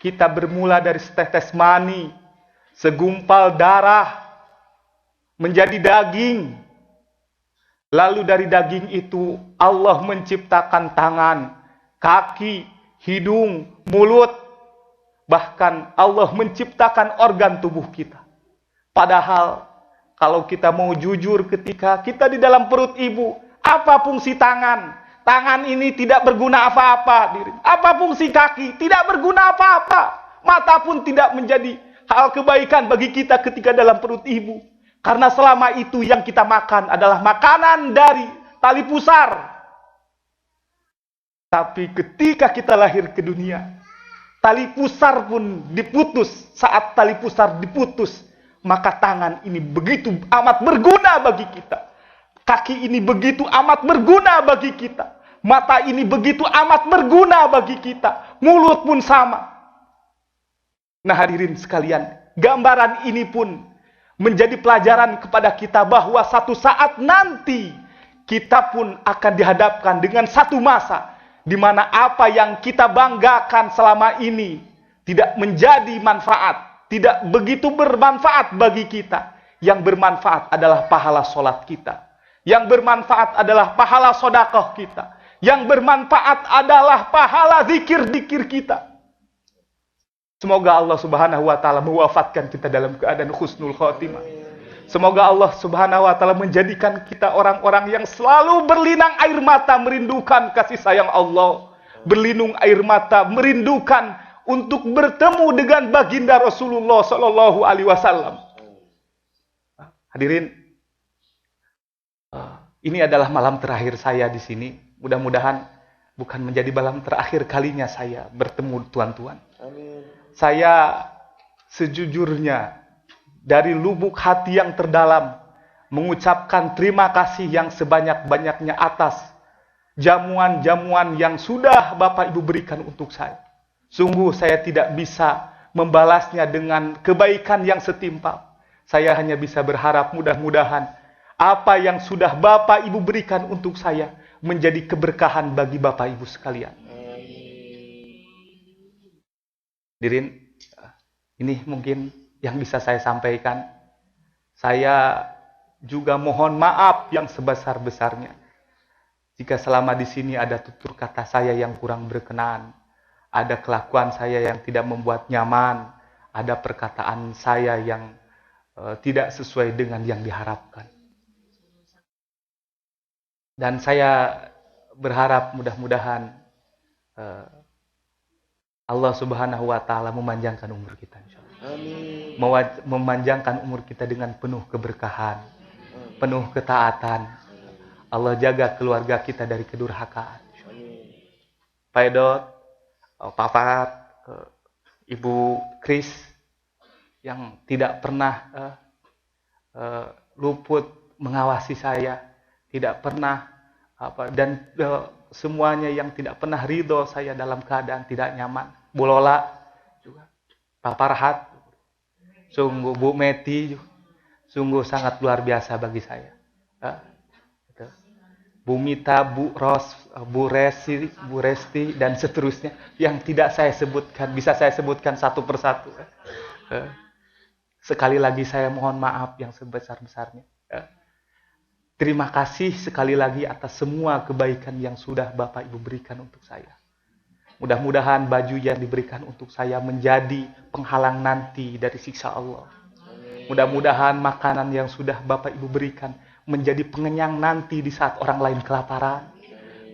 kita bermula dari setetes mani, segumpal darah, menjadi daging. Lalu dari daging itu Allah menciptakan tangan, kaki, hidung, mulut. Bahkan Allah menciptakan organ tubuh kita. Padahal kalau kita mau jujur ketika kita di dalam perut ibu, apa fungsi tangan? Tangan ini tidak berguna apa-apa. Apa fungsi kaki? Tidak berguna apa-apa. Mata pun tidak menjadi hal kebaikan bagi kita ketika dalam perut ibu. Karena selama itu yang kita makan adalah makanan dari tali pusar. Tapi ketika kita lahir ke dunia, tali pusar pun diputus. Saat tali pusar diputus, maka tangan ini begitu amat berguna bagi kita. Kaki ini begitu amat berguna bagi kita. Mata ini begitu amat berguna bagi kita. Mulut pun sama. Nah hadirin sekalian, gambaran ini pun menjadi pelajaran kepada kita bahwa satu saat nanti kita pun akan dihadapkan dengan satu masa di mana apa yang kita banggakan selama ini tidak menjadi manfaat, tidak begitu bermanfaat bagi kita. Yang bermanfaat adalah pahala sholat kita. Yang bermanfaat adalah pahala sedekah kita. Yang bermanfaat adalah pahala zikir-zikir kita. Semoga Allah Subhanahu wa Ta'ala mewafatkan kita dalam keadaan husnul khotimah. Semoga Allah Subhanahu wa Ta'ala menjadikan kita orang-orang yang selalu berlinang air mata merindukan kasih sayang Allah. Berlinung air mata merindukan untuk bertemu dengan baginda Rasulullah Sallallahu Alaihi Wasallam. Hadirin, ini adalah malam terakhir saya di sini. Mudah-mudahan bukan menjadi malam terakhir kalinya saya bertemu tuan-tuan. Saya sejujurnya dari lubuk hati yang terdalam mengucapkan terima kasih yang sebanyak-banyaknya atas jamuan-jamuan yang sudah Bapak Ibu berikan untuk saya. Sungguh saya tidak bisa membalasnya dengan kebaikan yang setimpal. Saya hanya bisa berharap mudah-mudahan apa yang sudah Bapak Ibu berikan untuk saya menjadi keberkahan bagi Bapak Ibu sekalian. Hadirin, ini mungkin yang bisa saya sampaikan. Saya juga mohon maaf yang sebesar-besarnya jika selama di sini ada tutur kata saya yang kurang berkenan, ada kelakuan saya yang tidak membuat nyaman, ada perkataan saya yang tidak sesuai dengan yang diharapkan. Dan saya berharap mudah-mudahan Allah Subhanahu wa Ta'ala memanjangkan umur kita, insyaallah. Memanjangkan umur kita dengan penuh keberkahan, penuh ketaatan. Allah jaga keluarga kita dari kedurhakaan. Pak Edot, Pak Fat, Ibu Kris yang tidak pernah luput mengawasi saya, tidak pernah dan semuanya yang tidak pernah ridho saya dalam keadaan tidak nyaman. Bu Lola juga, Pak Farhat, sungguh Bu Meti juga, sungguh sangat luar biasa bagi saya. Bu Mita, Bu Ros, Bu Resti, dan seterusnya yang tidak saya sebutkan, bisa saya sebutkan satu persatu. Sekali lagi saya mohon maaf yang sebesar-besarnya. Terima kasih sekali lagi atas semua kebaikan yang sudah Bapak Ibu berikan untuk saya. Mudah-mudahan baju yang diberikan untuk saya menjadi penghalang nanti dari siksa Allah. Mudah-mudahan makanan yang sudah Bapak Ibu berikan menjadi pengenyang nanti di saat orang lain kelaparan.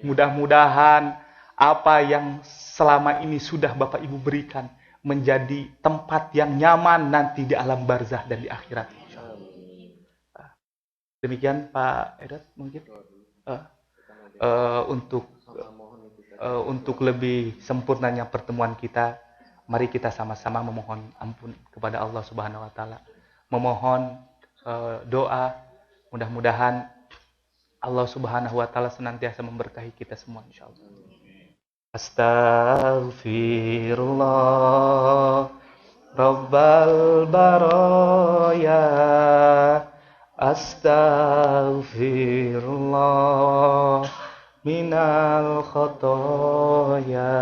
Mudah-mudahan apa yang selama ini sudah Bapak Ibu berikan menjadi tempat yang nyaman nanti di alam barzah dan di akhirat. Demikian Pak Edot mungkin untuk lebih sempurnanya pertemuan kita, mari kita sama-sama memohon ampun kepada Allah Subhanahu wa Ta'ala, memohon doa. Mudah-mudahan Allah Subhanahu wa Ta'ala senantiasa memberkahi kita semua, insyaallah. Astaghfirullah Rabbal baraya, astaghfirullah minal khotoya,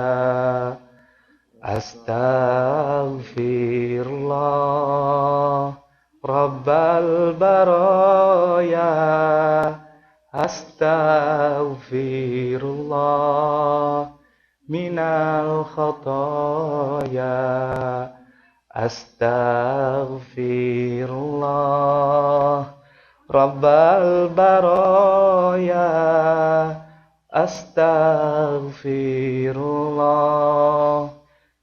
astaghfirullah Rabbal baraya, astaghfirullah minal khotoya, astaghfirullah Rabbal baraya, astaghfirullah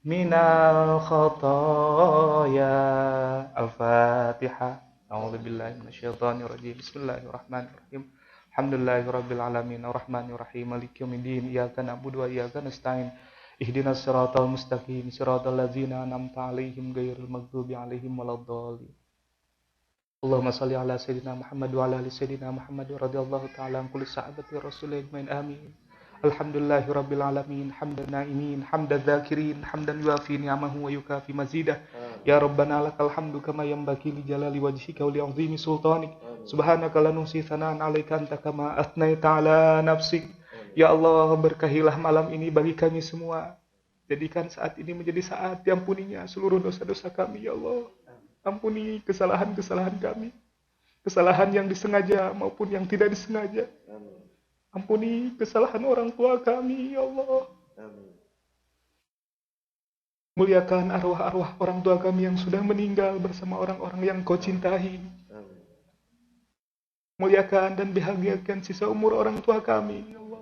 minal khotoya. Al-Fatihah. A'udzubillahi minasyaitonirrajim. Bismillahirrahmanirrahim. Alhamdulillahirabbil alamin arrahmanirrahim maliki yaumiddin iyyaka na'budu wa iyyaka nasta'in ihdinas siratal mustaqim siratal ladzina an'amta 'alaihim ghairil maghdubi 'alaihim waladdallin. Allahumma shalli ala sayyidina Muhammad wa ala ali sayyidina Muhammad radhiyallahu ta'ala an kulli sahabati rasulil amin. Alhamdulillahirabbil alamin hamdan na'imin hamdan dzakirin hamdan yuafi ni'amahu wa yukafi mazidah. Ya Rabbana lakal hamdu kama yanbaghi li jalali wajhika wa li 'azimi sultanik. Subhanaka la nuhsi tsana'an 'alaika anta kama athnaita 'ala nafsik. Ya Allah, berkahilah malam ini bagi kami semua. Jadikan saat ini menjadi saat diampuninya seluruh dosa-dosa kami, ya Allah. Ampuni kesalahan-kesalahan kami. Kesalahan yang disengaja maupun yang tidak disengaja. Ampuni kesalahan orang tua kami, ya Allah. Muliakan arwah-arwah orang tua kami yang sudah meninggal bersama orang-orang yang Kau cintai. Muliakan dan bahagiakan sisa umur orang tua kami, ya Allah.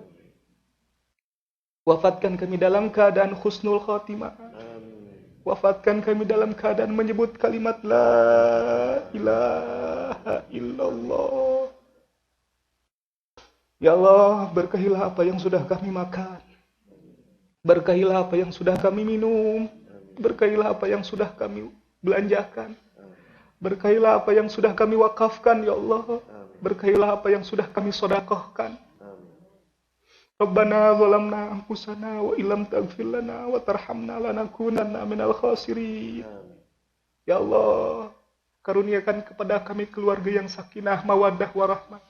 Wafatkan kami dalam keadaan husnul khatimah. Wafatkan kami dalam keadaan menyebut kalimat La ilaha illallah Ya Allah, berkahilah apa yang sudah kami makan. Berkahilah apa yang sudah kami minum. Berkahilah apa yang sudah kami belanjakan. Berkahilah apa yang sudah kami wakafkan, ya Allah. Berkahilah apa yang sudah kami sedekahkan. Rabbana zalamna anfusana wa illam taghfir lana wa tarhamna lanakunanna minal khasirin. Ya Allah, karuniakan kepada kami keluarga yang sakinah, mawaddah, warahmah.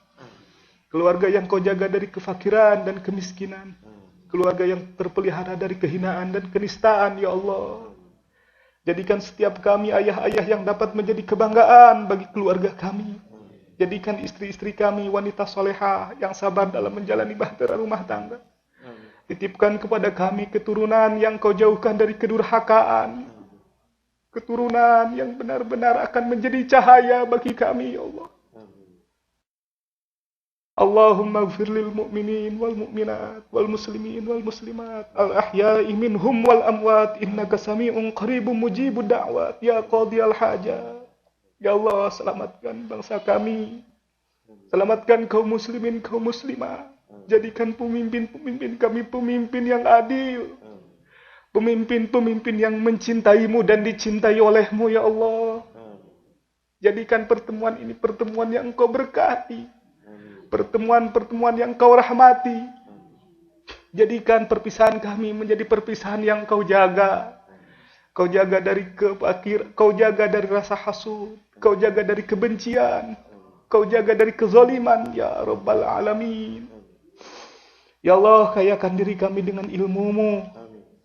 Keluarga yang kau jaga dari kefakiran dan kemiskinan. Keluarga yang terpelihara dari kehinaan dan kenistaan, ya Allah. Jadikan setiap kami ayah-ayah yang dapat menjadi kebanggaan bagi keluarga kami. Jadikan istri-istri kami wanita solehah yang sabar dalam menjalani bahtera rumah tangga. Titipkan kepada kami keturunan yang kau jauhkan dari kedurhakaan. Keturunan yang benar-benar akan menjadi cahaya bagi kami, ya Allah. Allahumma ighfir lil mu'minin wal mu'minat wal muslimin wal muslimat al ahya'i minhum wal amwat innaka sami'un qaribun mujibud da'wat ya qadiyal hajat. Ya Allah, selamatkan bangsa kami. Selamatkan kaum muslimin, kaum muslimah. Jadikan pemimpin-pemimpin kami pemimpin yang adil. Pemimpin-pemimpin yang mencintaimu dan dicintai olehmu, ya Allah. Jadikan pertemuan ini pertemuan yang Engkau berkati. Pertemuan-pertemuan yang Kau rahmati. Jadikan perpisahan kami menjadi perpisahan yang Kau jaga. Kau jaga dari kefakir, Kau jaga dari rasa hasud, Kau jaga dari kebencian, Kau jaga dari kezaliman, ya Rabbal Alamin. Ya Allah, kayakan diri kami dengan ilmu-Mu.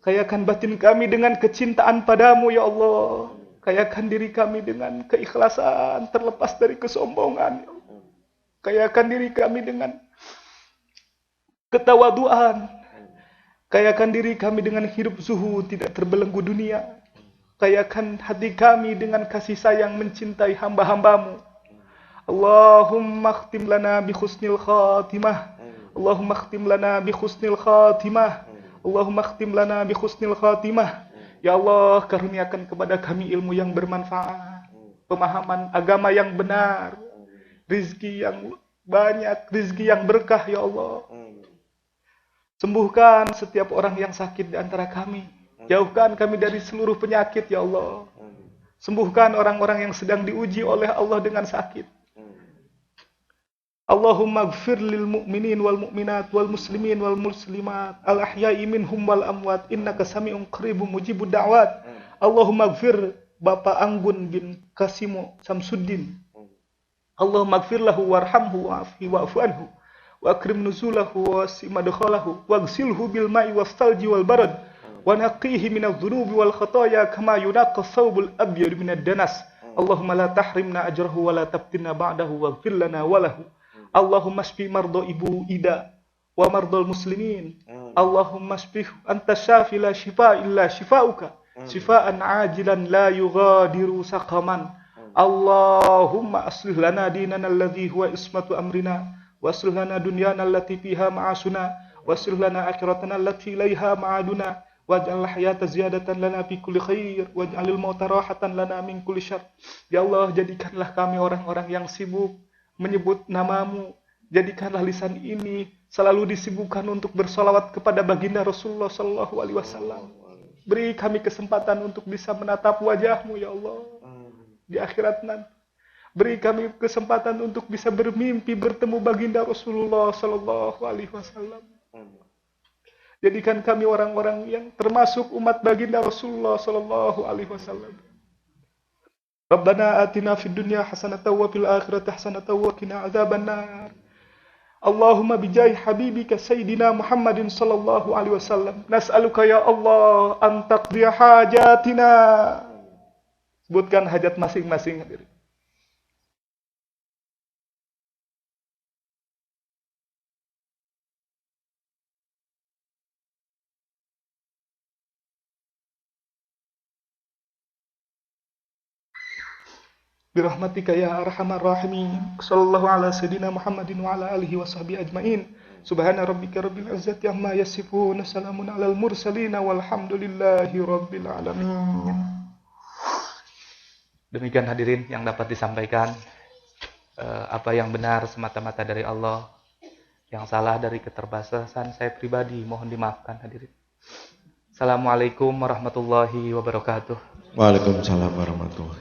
Kayakan batin kami dengan kecintaan padamu, ya Allah. Kayakan diri kami dengan keikhlasan, terlepas dari kesombongan, ya Allah. Kayakan diri kami dengan ketawaduan. Kayakan diri kami dengan hidup zuhud, tidak terbelenggu dunia. Kayakan hati kami dengan kasih sayang mencintai hamba-hambamu. Allahumma khtim lana bi husnil khatimah. Allahumma khtim lana bi husnil khatimah. Allahumma khtim lana bi husnil khatimah. Ya Allah, karuniakan kepada kami ilmu yang bermanfaat. Pemahaman agama yang benar. Rizki yang banyak, rizki yang berkah, ya Allah. Sembuhkan setiap orang yang sakit di antara kami. Jauhkan kami dari seluruh penyakit, ya Allah. Sembuhkan orang-orang yang sedang diuji oleh Allah dengan sakit. Allahumma ighfir lil mu'minin wal mu'minat wal muslimin wal muslimat al ahya'i minhum wal amwat innaka sami'un qaribun mujibud da'wat. Allahumma ighfir Bapak Anggun bin Kasimo Samsuddin. Allahumma ighfir lahu warhamhu wa'afi wa'fu anhu wa akrim nuzulahu wa wasi' madkhalahu waghsilhu bil ma'i was salji wal barad wa naqihi minadh dhunubi wal khataaya kama yunaqqa thawbul abyad minad danas. Allahumma la tahrimna ajrahu wa la tabtinna ba'dahu waghfir lana wa lahu. Allahumma shfi marda ibu Ida wa mardal muslimin. Allahumma shfi anta syafi la shifa illa shifauka shifaan ajilan la yughadiru saqaman. Allahumma aslih lana dinana alladhi huwa ismatu amrina wa aslih lana dunyana allati fiha ma'asuna wa aslih lana akhiratana allati ilaiha ma'aduna waj'al hayata ziyadatan lana fi kulli khair waj'alil mauta rahatan lana min kulli syarr. Ya Allah, jadikanlah kami orang-orang yang sibuk menyebut namamu. Jadikanlah lisan ini selalu disibukkan untuk bersolawat kepada baginda Rasulullah sallallahu alaihi wasallam. Beri kami kesempatan untuk bisa menatap wajahmu, ya Allah, di akhirat nanti. Beri kami kesempatan untuk bisa bermimpi bertemu baginda Rasulullah sallallahu alaihi wasallam. Jadikan kami orang-orang yang termasuk umat baginda Rasulullah sallallahu alaihi wasallam. Rabbana atina fid dunya hasanatan wa fil akhirati hasanatan wa qina adzabannar. Allahumma bijahi habibika sayyidina Muhammadin sallallahu alaihi wasallam nas'aluka ya Allah an taqdi hajatina. Sebutkan hajat masing-masing hadirin. Birahmatika ya arhamar rahimin. Sallallahu ala sayyidina Muhammadin wa ala alihi wa sahbihi ajmain. Subhana rabbika rabbil izzati amma yasifun. Salamun alal mursalin walhamdulillahi rabbil alamin. Demikian hadirin yang dapat disampaikan. Apa yang benar semata-mata dari Allah. Yang salah dari keterbatasan saya pribadi mohon dimaafkan hadirin. Assalamualaikum warahmatullahi wabarakatuh. Waalaikumsalam warahmatullahi